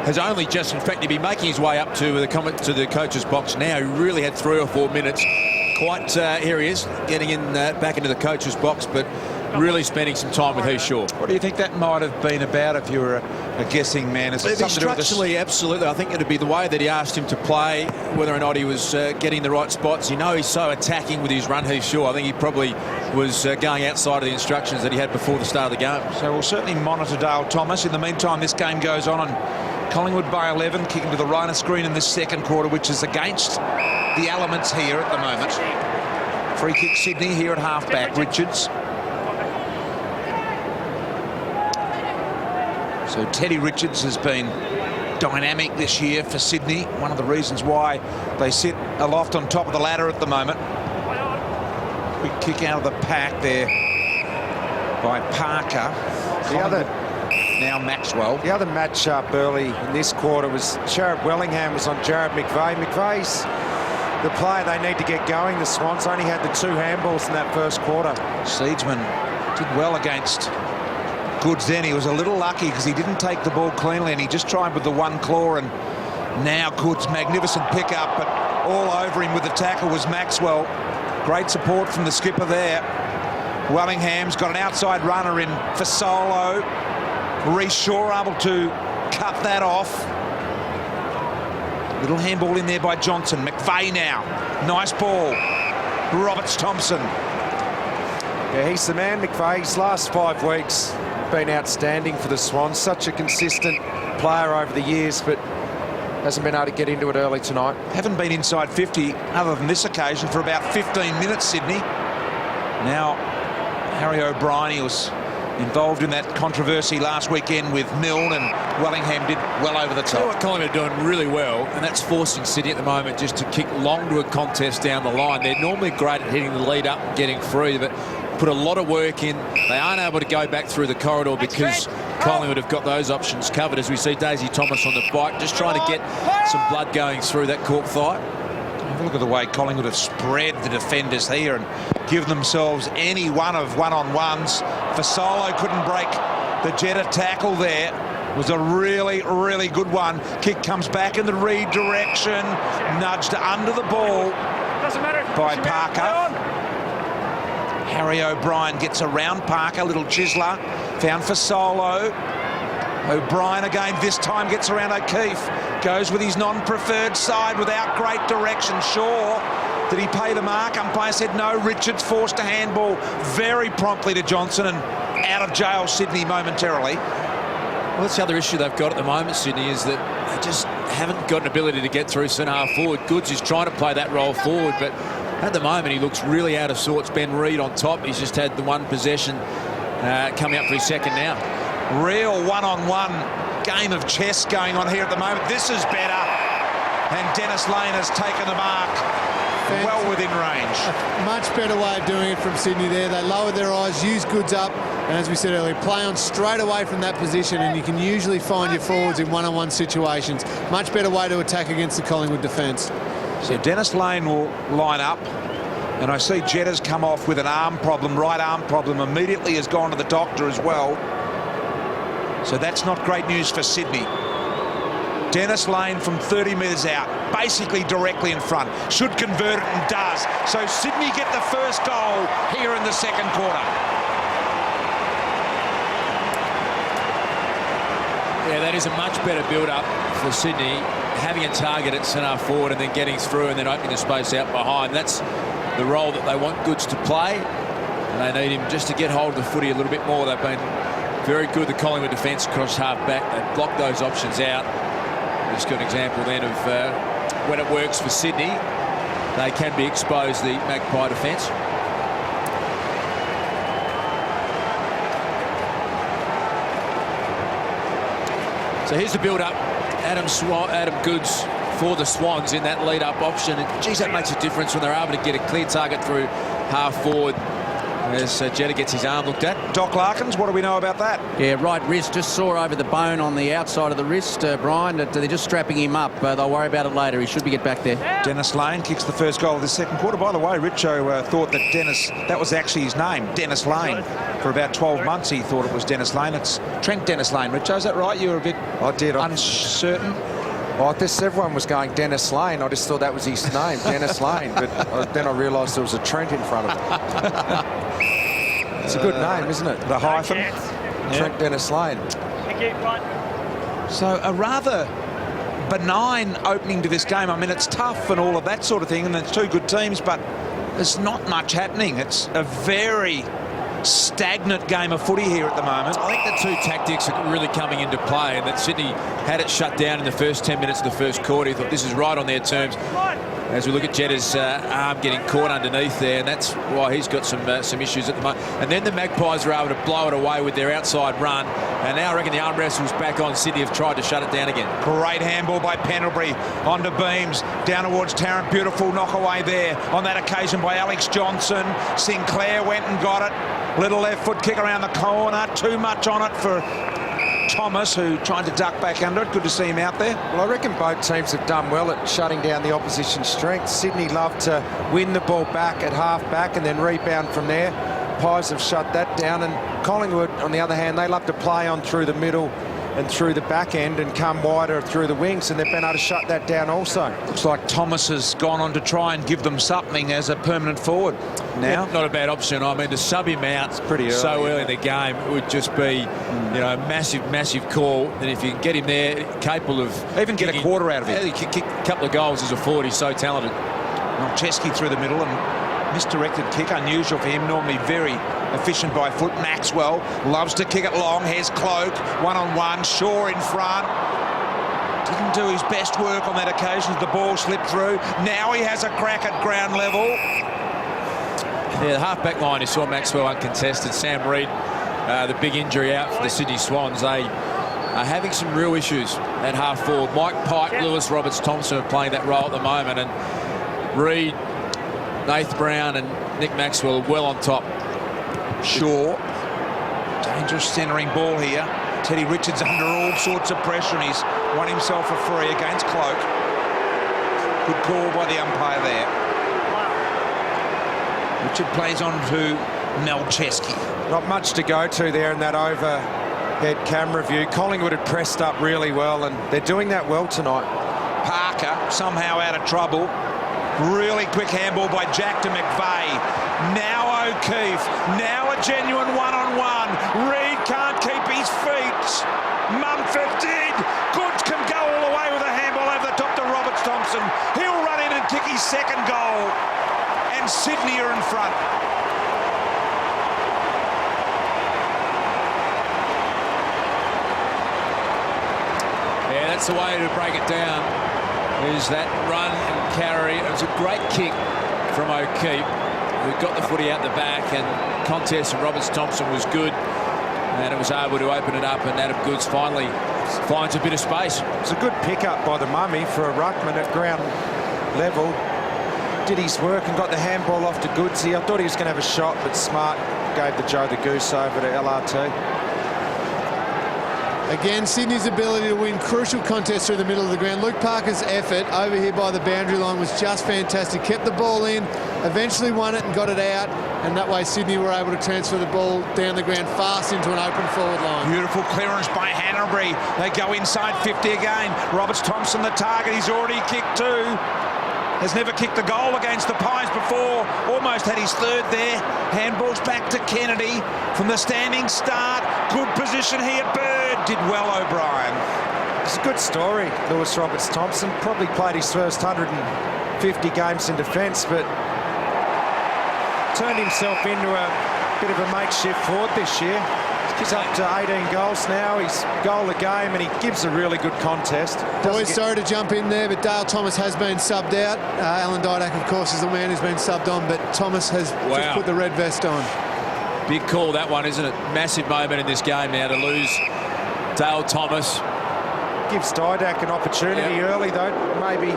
has only just, in fact, he'll be making his way up to the coach's box now. He really had 3 or 4 minutes. Here he is, getting in back into the coach's box, but really spending some time with Heath Shaw. What do you think that might have been about if you were a guessing man? Is it something to do with structurally, absolutely. I think it'd be the way that he asked him to play, whether or not he was getting the right spots. You know, he's so attacking with his run, Heath Shaw. I think he probably was going outside of the instructions that he had before the start of the game. So we'll certainly monitor Dale Thomas. In the meantime, this game goes on, and Collingwood by 11, kicking to the right of screen in this second quarter, which is against the elements here at the moment. Free kick Sydney here at halfback. Richards. So Teddy Richards has been dynamic this year for Sydney. One of the reasons why they sit aloft on top of the ladder at the moment. Quick kick out of the pack there by Parker. Now Maxwell. The other match-up early in this quarter was Jared Wellingham was on Jared McVeigh. McVeigh's the player they need to get going. The Swans only had the 2 handballs in that first quarter. Seedsman did well against Goods then. He was a little lucky because he didn't take the ball cleanly, and he just tried with the one claw, and now Goods, magnificent pick-up, but all over him with the tackle was Maxwell. Great support from the skipper there. Wellingham's got an outside runner in for Solo. Reece Shaw able to cut that off. Little handball in there by Johnson. McVeigh now. Nice ball. Roberts-Thompson. Yeah, he's the man, McVeigh. His last 5 weeks been outstanding for the Swans. Such a consistent player over the years, but hasn't been able to get into it early tonight. Haven't been inside 50 other than this occasion for about 15 minutes, Sydney. Now, Harry O'Brien, he was involved in that controversy last weekend with Milne, and Wellingham did well over the top. You know what Collingwood are doing really well, and that's forcing Sydney at the moment just to kick long to a contest down the line. They're normally great at hitting the lead up and getting free, but put a lot of work in. They aren't able to go back through the corridor because Collingwood have got those options covered, as we see Daisy Thomas on the bike, just trying to get some blood going through that cork thigh. Have a look at the way Collingwood have spread the defenders here and given themselves any one of one-on-ones. Fasolo couldn't break the Jetta tackle there. It was a really, really good one. Kick comes back in the Reed direction. Nudged under the ball by Parker. Harry O'Brien gets around Parker. Little chiseler. Found Fasolo. O'Brien again, this time gets around O'Keefe. Goes with his non-preferred side without great direction. Shaw, did he pay the mark? Umpire said no. Richards forced a handball very promptly to Johnson and out of jail Sydney momentarily. Well, that's the other issue they've got at the moment, Sydney, is that they just haven't got an ability to get through centre half forward. Goods is trying to play that role forward, but at the moment he looks really out of sorts. Ben Reid on top. He's just had the one possession coming up for his second now. Real one-on-one game of chess going on here at the moment. This is better. And Dennis Lane has taken the mark well within range. A much better way of doing it from Sydney there. They lower their eyes, use Goods up, and as we said earlier, play on straight away from that position, and you can usually find your forwards in one-on-one situations. Much better way to attack against the Collingwood defence. So Dennis Lane will line up, and I see Jetta's come off with an arm problem, right arm problem, immediately has gone to the doctor as well. So that's not great news for Sydney. Dennis Lane from 30 metres out, basically directly in front, should convert it and does. So Sydney get the first goal here in the second quarter. Yeah, that is a much better build-up for Sydney, having a target at centre forward and then getting through and then opening the space out behind. That's the role that they want Goods to play, and they need him just to get hold of the footy a little bit more. They've been very good, the Collingwood defence across half-back. They've blocked those options out. Just got an example then of when it works for Sydney, they can be exposed, the Magpie defence. So here's the build-up. Adam Goods for the Swans in that lead-up option. And geez, that makes a difference when they're able to get a clear target through half-forward. As Jetta gets his arm looked at. Doc Larkins, what do we know about that? Yeah, right wrist, just saw over the bone on the outside of the wrist, Brian. They're just strapping him up. They'll worry about it later. He should get back there. Dennis Lane kicks the first goal of the second quarter. By the way, Richo thought that that was actually his name, Dennis Lane. For about 12 months he thought it was Dennis Lane. It's Trent Dennis Lane. Richo, is that right? You were a bit uncertain? Well, everyone was going Dennis Lane. I just thought that was his name, Dennis Lane. But then I realised there was a Trent in front of it. It's a good name, isn't it? The hyphen. Trent Dennis Lane. So a rather benign opening to this game. I mean, it's tough and all of that sort of thing, and it's two good teams, but there's not much happening. It's a very stagnant game of footy here at the moment. I think the two tactics are really coming into play, and that Sydney had it shut down in the first 10 minutes of the first quarter. He thought this is right on their terms. As we look at Jetta's arm getting caught underneath there, and that's why he's got some issues at the moment. And then the Magpies are able to blow it away with their outside run, and now I reckon the arm wrestle's back on. Sydney have tried to shut it down again. Great handball by Pendlebury onto Beams, down towards Tarrant. Beautiful knock away there on that occasion by Alex Johnson. Sinclair went and got it. Little left foot kick around the corner. Too much on it for Thomas, who tried to duck back under it. Good to see him out there. Well, I reckon both teams have done well at shutting down the opposition's strength. Sydney love to win the ball back at half-back and then rebound from there. Pies have shut that down, and Collingwood, on the other hand, they love to play on through the middle and through the back end and come wider through the wings, and they've been able to shut that down also. Looks like Thomas has gone on to try and give them something as a permanent forward now. Yeah, not a bad option. I mean, to sub him out pretty early, so early in the game would just be, you know, a massive call. And if you can get him there, capable of even get a quarter out of it. He can kick a couple of goals as a forward. He's so talented. Chesky through the middle and misdirected kick, unusual for him. Normally very efficient by foot. Maxwell loves to kick it long. Here's Cloak, one-on-one. Shaw in front. Didn't do his best work on that occasion as the ball slipped through. Now he has a crack at ground level. Yeah, the half-back line, you saw Maxwell uncontested. Sam Reid, the big injury out for the Sydney Swans. They are having some real issues at half-forward. Mike Pike, Lewis Roberts, Thompson are playing that role at the moment. And Reid, Nath Brown and Nick Maxwell are well on top. Shaw. Dangerous centering ball here. Teddy Richards under all sorts of pressure, and he's won himself a free against Cloak. Good call by the umpire there. Richard plays on to Melcheski. Not much to go to there in that overhead camera view. Collingwood had pressed up really well, and they're doing that well tonight. Parker somehow out of trouble. Really quick handball by Jack to McVeigh. Now O'Keefe. Now a genuine one-on-one. Reid can't keep his feet. Mumford did. Goods can go all the way with a handball over the top to Roberts Thompson. He'll run in and kick his second goal. And Sydney are in front. Yeah, that's the way to break it down, is that run and carry. It was a great kick from O'Keefe, who got the footy out the back, and contest from Roberts Thompson was good, and it was able to open it up, and Adam Goods finally finds a bit of space. It's a good pick-up by the Mummy for a ruckman at ground level. Did his work and got the handball off to Goodsy. I thought he was going to have a shot, but Smart gave the Joe the Goose over to LRT. Again, Sydney's ability to win crucial contests through the middle of the ground. Luke Parker's effort over here by the boundary line was just fantastic. Kept the ball in, eventually won it and got it out, and that way Sydney were able to transfer the ball down the ground fast into an open forward line. Beautiful clearance by Hanbury. They go inside 50 again. Roberts Thompson the target. He's already kicked two. Has never kicked a goal against the Pies before. Almost had his third there. Handballs back to Kennedy from the standing start. Good position here. Bird did well, O'Brien. It's a good story, Lewis Roberts Thompson. Probably played his first 150 games in defence, but turned himself into a bit of a makeshift forward this year. He's up to 18 goals now. He's goal a game, and he gives a really good contest. Boys, sorry to jump in there, but Dale Thomas has been subbed out. Alan Didak, of course, is the man who's been subbed on, but Thomas has just put the red vest on. Big call, that one, isn't it? Massive moment in this game now to lose Dale Thomas. Gives Didak an opportunity early, though. Maybe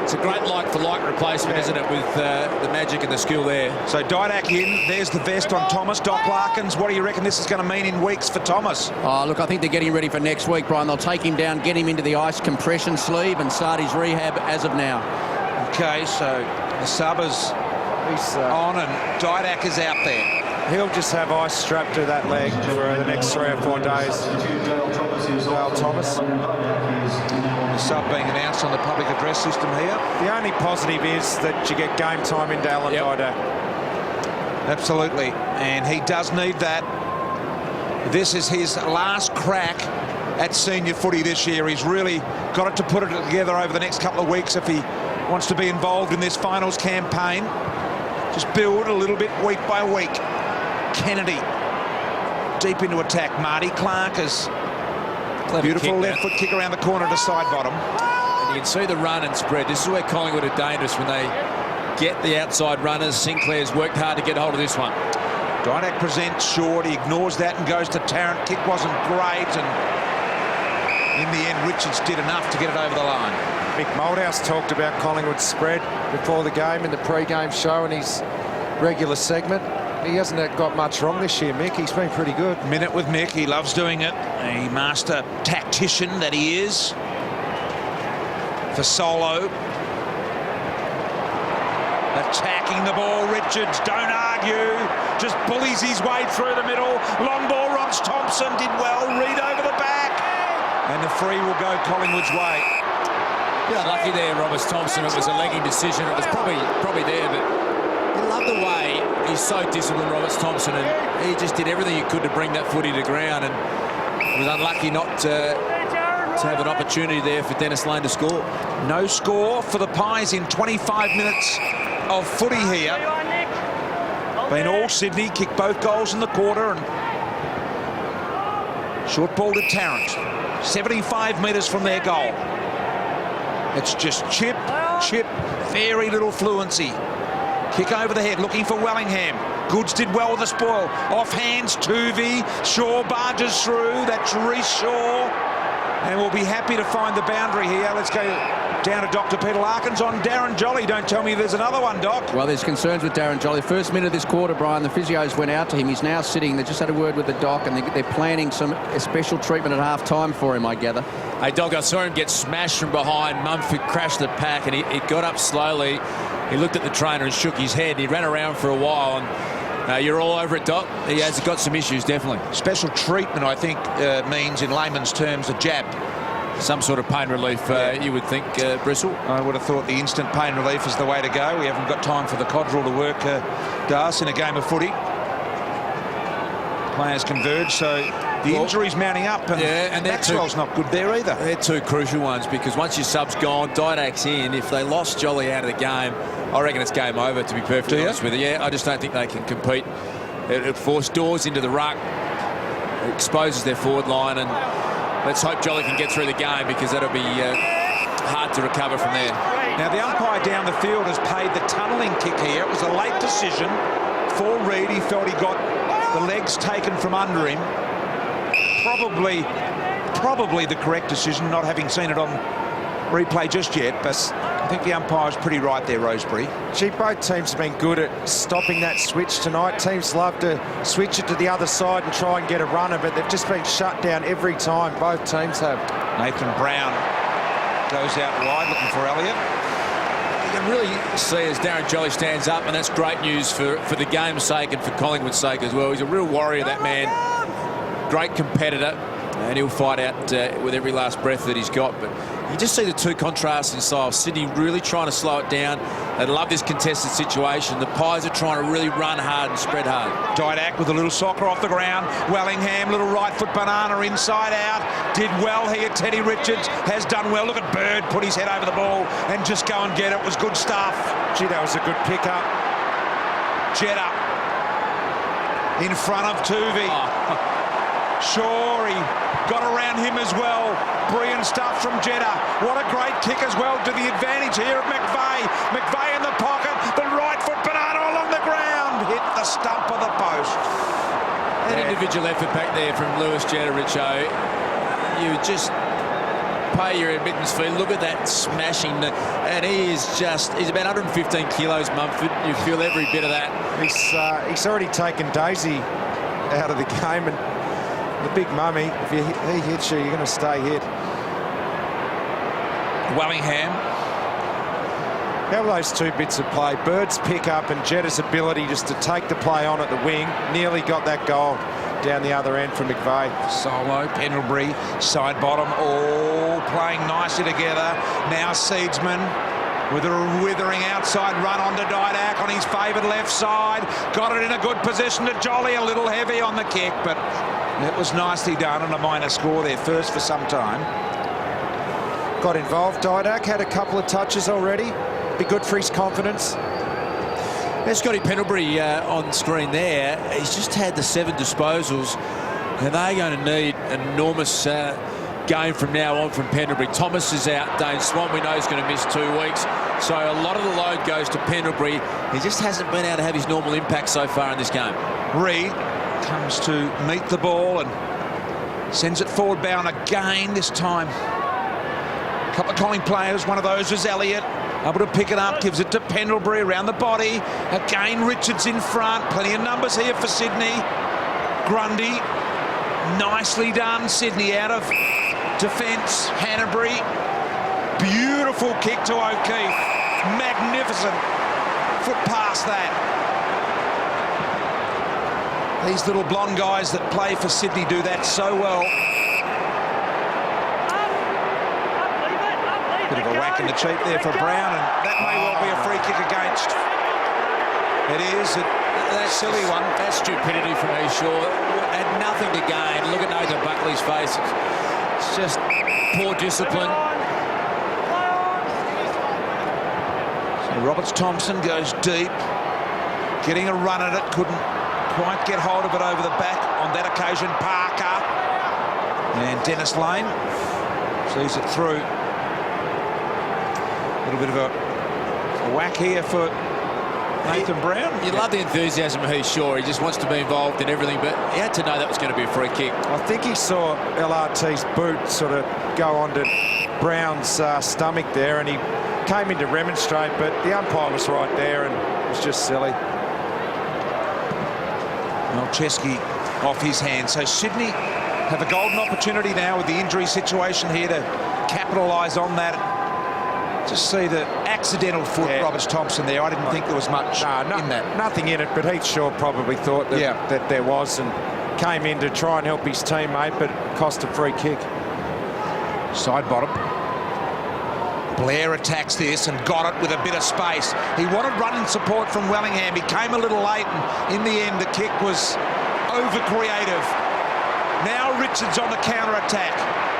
it's a great like-for-like replacement, isn't it, with the magic and the skill there. So Didak in. There's the vest on Thomas. Doc Larkins, what do you reckon this is going to mean in weeks for Thomas? Oh, look, I think they're getting ready for next week, Brian. They'll take him down, get him into the ice compression sleeve and start his rehab as of now. Okay, so the sub is on and Didak is out there. He'll just have ice strapped to that leg for the next 3 or 4 days. Dale Thomas. The sub being announced on the public address system here. The only positive is that you get game time into Alan Didak. Absolutely, and he does need that. This is his last crack at senior footy this year. He's really got it to put it together over the next couple of weeks if he wants to be involved in this finals campaign. Just build a little bit week by week. Kennedy deep into attack. Marty Clark is beautiful left foot kick around the corner to side bottom. And you can see the run and spread. This is where Collingwood are dangerous when they get the outside runners. Sinclair's worked hard to get hold of this one. Didak presents short. He ignores that and goes to Tarrant. Kick wasn't great, and in the end Richards did enough to get it over the line. Mick Moldhouse talked about Collingwood's spread before the game in the pre-game show in his regular segment. He hasn't got much wrong this year, Mick. He's been pretty good. Minute with Mick. He loves doing it. A master tactician that he is. For Solo. Attacking the ball. Richards, don't argue. Just bullies his way through the middle. Long ball. Roberts Thompson did well. Reid over the back. And the free will go Collingwood's way. Yeah, lucky there, Roberts Thompson. It was a legging decision. It was probably there, but I love the way he's so disciplined, Roberts Thompson, and he just did everything he could to bring that footy to ground, and was unlucky not to have an opportunity there for Dennis Lane to score. No score for the Pies in 25 minutes of footy here. Been all Sydney, kicked both goals in the quarter, and short ball to Tarrant. 75 metres from their goal. It's just chip, very little fluency. Kick over the head, looking for Wellingham. Goods did well with the spoil. Off hands, Tuvey. Shaw barges through. That's Reece Shaw. And we'll be happy to find the boundary here. Let's go down to Dr. Peter Larkins on Darren Jolly. Don't tell me there's another one, Doc. Well, there's concerns with Darren Jolly. First minute of this quarter, Brian, the physios went out to him. He's now sitting. They just had a word with the doc, and they're planning some special treatment at half-time for him, I gather. Hey, Doc, I saw him get smashed from behind. Mumford crashed the pack, and he got up slowly. He looked at the trainer and shook his head. He ran around for a while, and you're all over it, Doc. He has got some issues, definitely. Special treatment, I think, means in layman's terms a jab. Some sort of pain relief, you would think, Bristle. I would have thought the instant pain relief is the way to go. We haven't got time for the Coddrell to work, Das, in a game of footy. Players converge, so the injury's mounting up, and Maxwell's not good there either. They're two crucial ones, because once your sub's gone, Didak's in. If they lost Jolly out of the game, I reckon it's game over, to be perfectly honest with you. Yeah, I just don't think they can compete. It forced Dawes into the ruck, it exposes their forward line, and let's hope Jolly can get through the game, because that'll be hard to recover from there. Now, the umpire down the field has paid the tunnelling kick here. It was a late decision for Reid. He felt he got the legs taken from under him. Probably the correct decision, not having seen it on replay just yet, but I think the umpire's pretty right there, Rosebery. Gee, both teams have been good at stopping that switch tonight. Teams love to switch it to the other side and try and get a runner, but they've just been shut down every time. Both teams have. Nathan Brown goes out wide looking for Elliott. You can really see as Darren Jolly stands up, and that's great news for the game's sake and for Collingwood's sake as well. He's a real warrior, that man. Great competitor, and he'll fight out with every last breath that he's got. But you just see the two contrasts in style. Sydney really trying to slow it down. They love this contested situation. The Pies are trying to really run hard and spread hard. Didak with a little soccer off the ground. Wellingham, little right foot banana inside out. Did well here. Teddy Richards has done well. Look at Bird put his head over the ball and just go and get it. It was good stuff. Gee, that was a good pickup. Jetta in front of Tuvey. Sure, he got around him as well. Brilliant stuff from Jetta. What a great kick as well, to the advantage here of McVeigh. McVeigh in the pocket, the right foot banana along the ground. Hit the stump of the post. An individual effort back there from Lewis Jetta, Richo. You just pay your admittance fee. Look at that smashing. And he's about 115 kilos, Mumford. You feel every bit of that. He's already taken Daisy out of the game, and the big mummy, if he hits you, you're going to stay hit. Wellingham. How are those two bits of play? Bird's pick up and Jetta's ability just to take the play on at the wing. Nearly got that goal down the other end from McVeigh. Solo, Pendlebury, side bottom, all playing nicely together. Now Seedsman with a withering outside run onto Didak on his favoured left side. Got it in a good position to Jolly, a little heavy on the kick, but it was nicely done, and a minor score there, first for some time. Got involved, Didak, had a couple of touches already. Be good for his confidence. There's Scotty Pendlebury on screen there. He's just had the 7 disposals, and they're going to need an enormous game from now on from Pendlebury. Thomas is out. Dane Swan, we know, is going to miss 2 weeks. So a lot of the load goes to Pendlebury. He just hasn't been able to have his normal impact so far in this game. Reid comes to meet the ball and sends it forward bound again this time. A couple of Colling players, one of those is Elliott. Able to pick it up, gives it to Pendlebury around the body. Again, Richards in front. Plenty of numbers here for Sydney. Grundy, nicely done. Sydney out of defence. Hanbury, beautiful kick to O'Keefe. Magnificent foot past that. These little blonde guys that play for Sydney do that so well. Bit of a whack in the cheek there for Brown, and that may well be a free kick against. It is. That silly one. That's stupidity from Shaw. Had nothing to gain. Look at Nathan Buckley's face. It's just poor discipline. So Roberts Thompson goes deep, getting a run at it. Couldn't quite get hold of it over the back. On that occasion, Parker. And Dennis Lane sees it through. A little bit of a whack here for Nathan Brown. You love the enthusiasm of he's sure. He just wants to be involved in everything, but he had to know that was going to be a free kick. I think he saw LRT's boot sort of go onto Brown's stomach there, and he came in to remonstrate, but the umpire was right there, and it was just silly. Chesky off his hand. So Sydney have a golden opportunity now with the injury situation here to capitalise on that. Just see the accidental foot, Roberts Thompson there. I didn't think there was much in that. Nothing in it, but Heath Shaw probably thought that, that there was, and came in to try and help his teammate, but cost a free kick. Side bottom. Blair attacks this and got it with a bit of space. He wanted run and support from Wellingham. He came a little late, and in the end, the kick was over-creative. Now Richards on the counter-attack.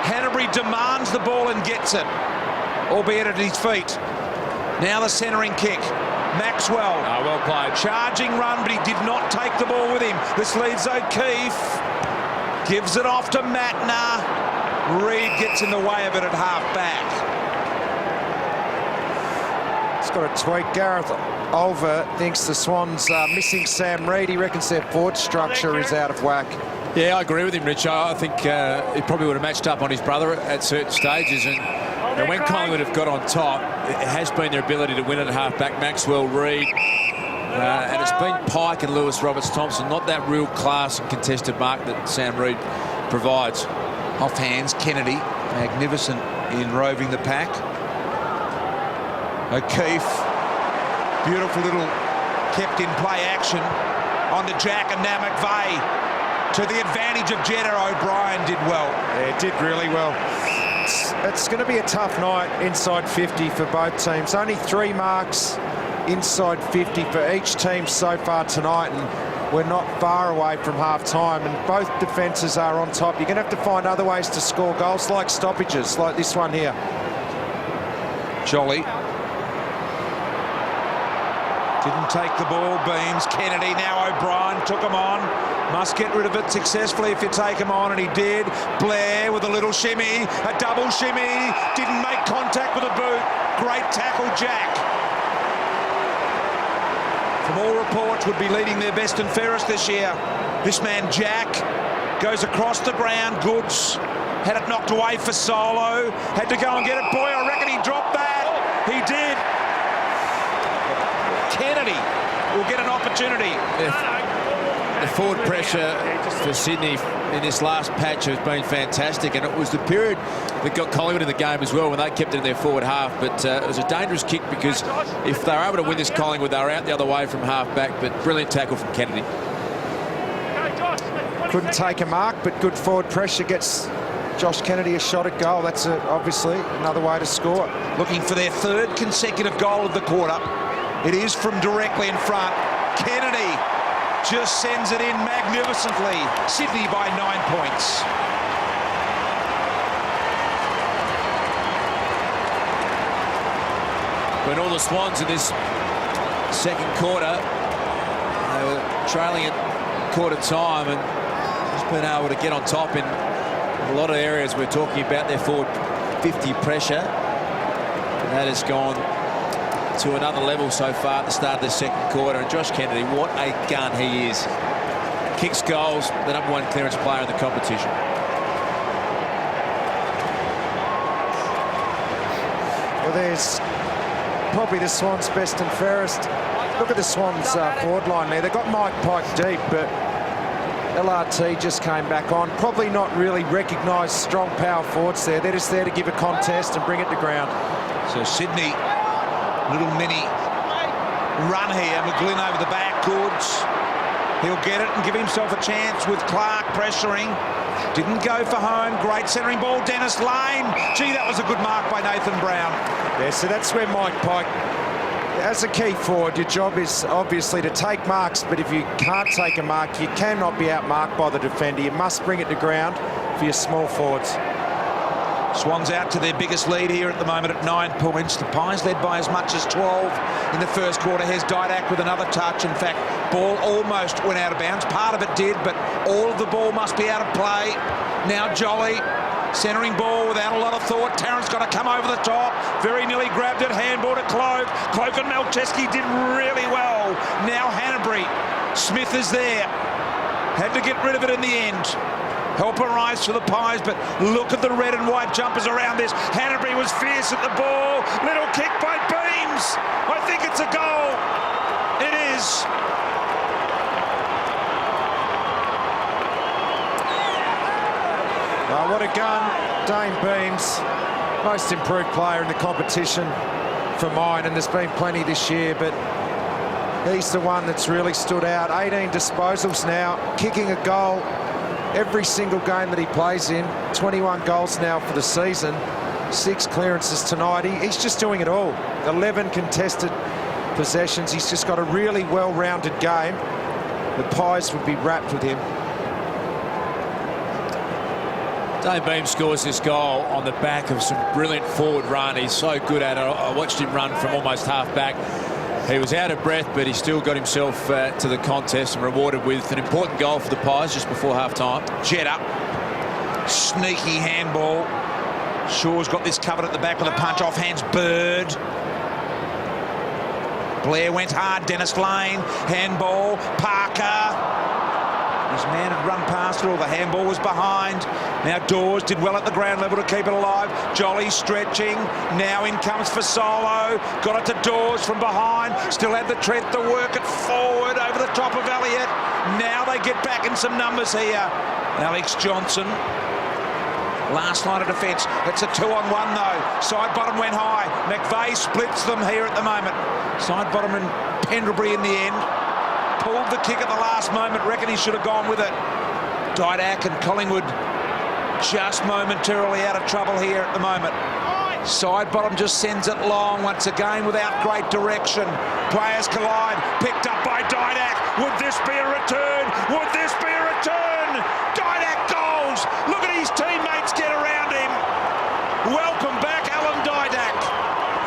Hanbury demands the ball and gets it, albeit at his feet. Now the centering kick. Maxwell. Well played. Charging run, but he did not take the ball with him. This leads O'Keefe. Gives it off to Matner. Reid gets in the way of it at half-back. It's got a tweak. Gareth Olver thinks the Swans are missing Sam Reid. He reckons their forward structure is out of whack. Yeah, I agree with him, Rich. I think he probably would have matched up on his brother at certain stages, and when Collingwood have got on top, it has been their ability to win at half-back. Maxwell, Reid, and it's been Pike and Lewis Roberts Thompson, not that real class and contested mark that Sam Reid provides. Off hands, Kennedy, magnificent in roving the pack. O'Keefe, beautiful little kept in play action on the Jack, and now McVeigh to the advantage of Jeddah. O'Brien did well. Yeah, did really well. It's going to be a tough night inside 50 for both teams. Only 3 marks inside 50 for each team so far tonight, and we're not far away from half-time, and both defences are on top. You're going to have to find other ways to score goals, like stoppages, like this one here. Jolly. Didn't take the ball, Beams. Kennedy, now O'Brien took him on. Must get rid of it successfully if you take him on, and he did. Blair with a little shimmy, a double shimmy. Didn't make contact with the boot. Great tackle, Jack. From all reports, would be leading their best and fairest this year. This man, Jack, goes across the ground. Goods had it knocked away for Solo. Had to go and get it. Boy, I reckon he dropped that. He did. Kennedy will get an opportunity. The forward pressure for Sydney in this last patch has been fantastic, and it was the period that got Collingwood in the game as well when they kept it in their forward half. But it was a dangerous kick, because if they were able to win this Collingwood, they were out the other way from half back. But brilliant tackle from Kennedy. Couldn't take a mark, but good forward pressure gets Josh Kennedy a shot at goal. That's obviously another way to score. Looking for their 3rd consecutive goal of the quarter. It is from directly in front. Kennedy just sends it in magnificently. Sydney by 9 points. When all the Swans in this second quarter, they were trailing at quarter time, and just been able to get on top in a lot of areas. We're talking about their forward 50 pressure. And that has gone to another level so far at the start of the second quarter. And Josh Kennedy, what a gun he is. Kicks goals, the #1 clearance player in the competition. Well, there's probably the Swans' best and fairest. Look at the Swans' forward line there. They've got Mike Pike deep, but LRT just came back on. Probably not really recognised strong power forwards there. They're just there to give a contest and bring it to ground. So Sydney, little mini run here. McGlynn over the back. Goods. He'll get it and give himself a chance with Clark pressuring. Didn't go for home. Great centering ball. Dennis Lane. Gee, that was a good mark by Nathan Brown. Yeah, so that's where Mike Pike, as a key forward, your job is obviously to take marks, but if you can't take a mark, you cannot be outmarked by the defender. You must bring it to ground for your small forwards. Swans out to their biggest lead here at the moment at 9 points. The Pies led by as much as 12 in the first quarter. Here's Didak with another touch. In fact, ball almost went out of bounds. Part of it did, but all of the ball must be out of play. Now Jolly Centering ball without a lot of thought. Tarrant's got to come over the top. Very nearly grabbed it. Handball to Cloak. Cloak and Malcheski did really well. Now Hanbury. Smith is there. Had to get rid of it in the end. Help arise for the Pies, but look at the red and white jumpers around this. Hanbury was fierce at the ball. Little kick by Beams. I think it's a goal. It is. Oh, what a gun. Dane Beams, most improved player in the competition for mine, and there's been plenty this year, but he's the one that's really stood out. 18 disposals now, kicking a goal every single game that he plays in. 21 goals now for the season, 6 clearances tonight. He's just doing it all. 11 contested possessions. He's just got a really well-rounded game. The Pies would be wrapped with him. Dane Beams scores this goal on the back of some brilliant forward run. He's so good at it. I watched him run from almost half back. He was out of breath, but he still got himself to the contest and rewarded with an important goal for the Pies just before half-time. Jetta. Sneaky handball. Shaw's got this covered at the back with a punch off hands. Bird. Blair went hard. Dennis Lane. Handball. Parker. His man had run past it, or the handball was behind. Now Dawes did well at the ground level to keep it alive. Jolly stretching. Now in comes for Solo. Got it to Dawes from behind. Still had the tread to work it forward over the top of Elliott. Now they get back in some numbers here. Alex Johnson. Last line of defence. It's a 2-on-1 though. Side bottom went high. McVeigh splits them here at the moment. Side bottom and Pendlebury in the end. Pulled the kick at the last moment. Reckon he should have gone with it. Didak and Collingwood just momentarily out of trouble here at the moment. Side bottom just sends it long once again without great direction. Players collide. Picked up by Didak. Would this be a return? Would this be a return? Didak goals. Look at his teammates get around him. Welcome back, Alan Didak.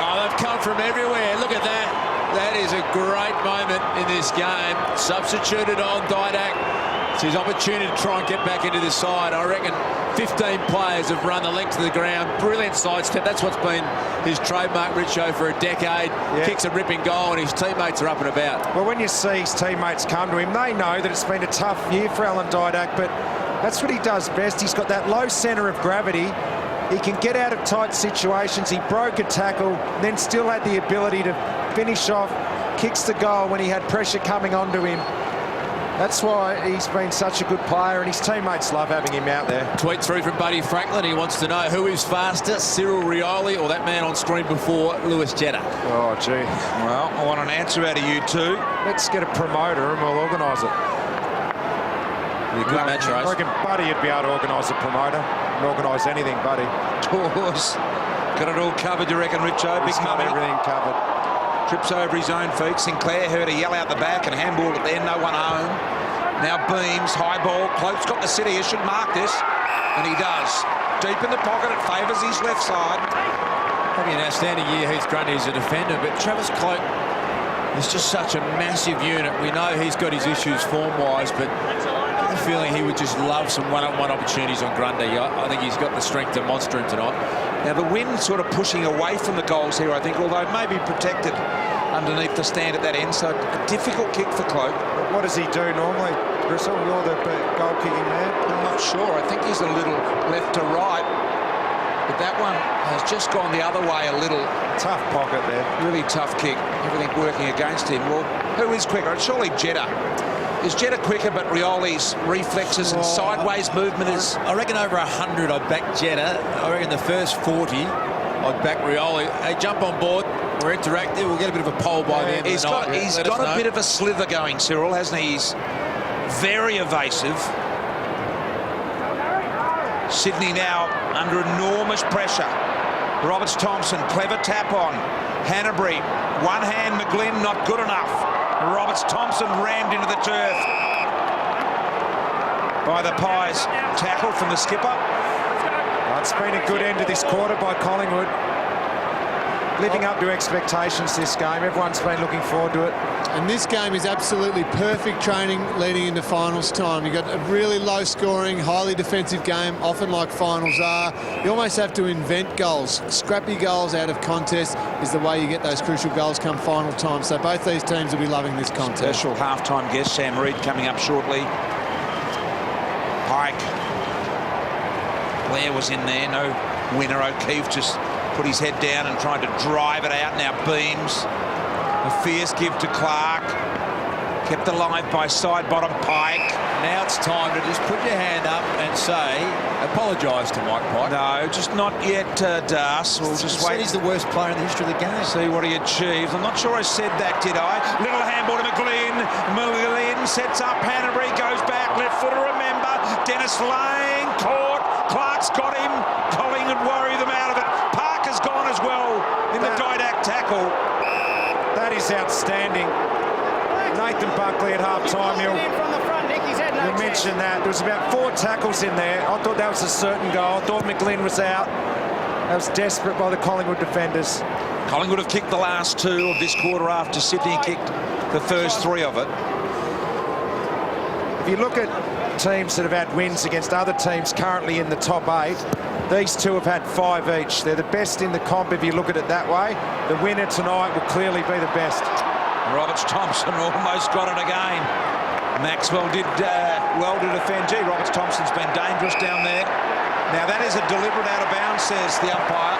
Oh, they've come from everywhere. Look at that. That is a great moment in this game. Substituted on Didak. It's his opportunity to try and get back into the side. I reckon 15 players have run the length of the ground. Brilliant sidestep. That's what's been his trademark, Richo, for a decade. Yeah. Kicks a ripping goal and his teammates are up and about. Well, when you see his teammates come to him, they know that it's been a tough year for Alan Didak, but that's what he does best. He's got that low centre of gravity. He can get out of tight situations. He broke a tackle, then still had the ability to finish off, kicks the goal when he had pressure coming onto him. That's why he's been such a good player, and his teammates love having him out there. Tweet through from Buddy Franklin. He wants to know who is faster, Cyril Rioli or that man on screen before, Lewis Jetta. Oh, gee. Well, I want an answer out of you two. Let's get a promoter and we'll organise it. Be a good match race. I reckon Buddy would be able to organise a promoter and organise anything, Buddy. Dawes. Got it all covered, you reckon, Richo? Big money. Everything covered. Trips over his own feet. Sinclair heard a yell out the back and handball it there. No one home. Now Beams, high ball. Cloak's got the city. He should mark this. And he does. Deep in the pocket. It favours his left side. Probably an outstanding year, Heath Grundy, as a defender. But Travis Cloak is just such a massive unit. We know he's got his issues form-wise, but I get the feeling he would just love some one-on-one opportunities on Grundy. I think he's got the strength to monster him tonight. Now the wind sort of pushing away from the goals here, I think, although it may be protected underneath the stand at that end. So a difficult kick for Cloak. What does he do normally, Gristle? You're the goal-kicking man. I'm not sure. I think he's a little left to right. But that one has just gone the other way a little. Tough pocket there. Really tough kick. Everything working against him. Well, who is quicker? It's surely Jetta. Is Jetta quicker, but Rioli's reflexes and sideways movement is... I reckon over 100 I'd back Jetta. I reckon the first 40 I'd back Rioli. Hey, jump on board. We're interactive. We'll get a bit of a poll by the end of the night. He's got a bit of a slither going, Cyril, hasn't he? He's very evasive. Sydney now under enormous pressure. Roberts Thompson, clever tap on. Hanbury, one hand, McGlynn, not good enough. Roberts Thompson rammed into the turf by the Pies. Tackle from the skipper. It's been a good end to this quarter by Collingwood. living up to expectations this game. Everyone's been looking forward to it. And this game is absolutely perfect training leading into finals time. You've got a really low-scoring, highly defensive game, often like finals are. You almost have to invent goals. Scrappy goals out of contest is the way you get those crucial goals come final time. So both these teams will be loving this contest. Special half-time guest, Sam Reid, coming up shortly. Pike. Blair was in there. No winner. O'Keefe just put his head down and tried to drive it out. Now Beams. A fierce give to Clark. Kept alive by side bottom Pike. Now it's time to just put your hand up and say, apologise to Mike Pike. No, just not yet, Das. We'll just wait. He's the worst player in the history of the game. See what he achieves. I'm not sure I said that, did I? Little handball to McGlynn. McGlynn sets up. Hanbury goes back. Left footer, remember. Dennis Lane caught. Clark's got him. Collingwood worry them out of it. Parker's gone as well in the Didac tackle. That is outstanding. Nathan Buckley at half-time. You mentioned that. There was about 4 tackles in there. I thought that was a certain goal. I thought McGlynn was out. That was desperate by the Collingwood defenders. Collingwood have kicked the last 2 of this quarter after Sydney kicked the first 3 of it. If you look at teams that have had wins against other teams currently in the top 8, these 2 have had 5 each. They're the best in the comp if you look at it that way. The winner tonight will clearly be the best. Roberts Thompson almost got it again. Maxwell did well to defend. Gee, Roberts Thompson's been dangerous down there. Now that is a deliberate out of bounds, says the umpire.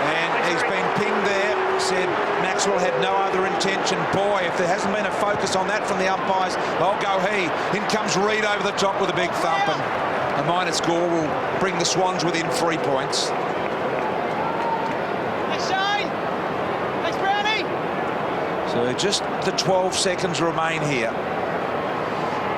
And he's been pinged there. Said Maxwell had no other intention. Boy, if there hasn't been a focus on that from the umpires, I'll go he. In comes Reid over the top with a big thump, and a minor score will bring the Swans within 3 points. So just the 12 seconds remain here.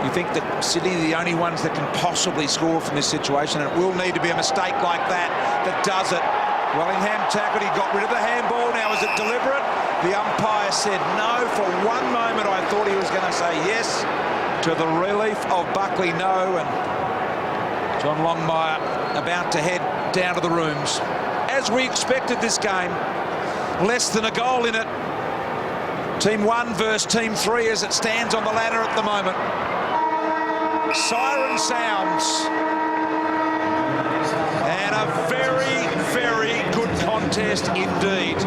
You think that Sydney are the only ones that can possibly score from this situation, and it will need to be a mistake like that that does it. Wellingham tackled, he got rid of the handball. Now, is it deliberate? The umpire said no. For one moment, I thought he was going to say yes. To the relief of Buckley, no. And John Longmire about to head down to the rooms. As we expected this game, less than a goal in it. Team 1 versus Team 3 as it stands on the ladder at the moment. Siren sounds. And a very, very good contest indeed.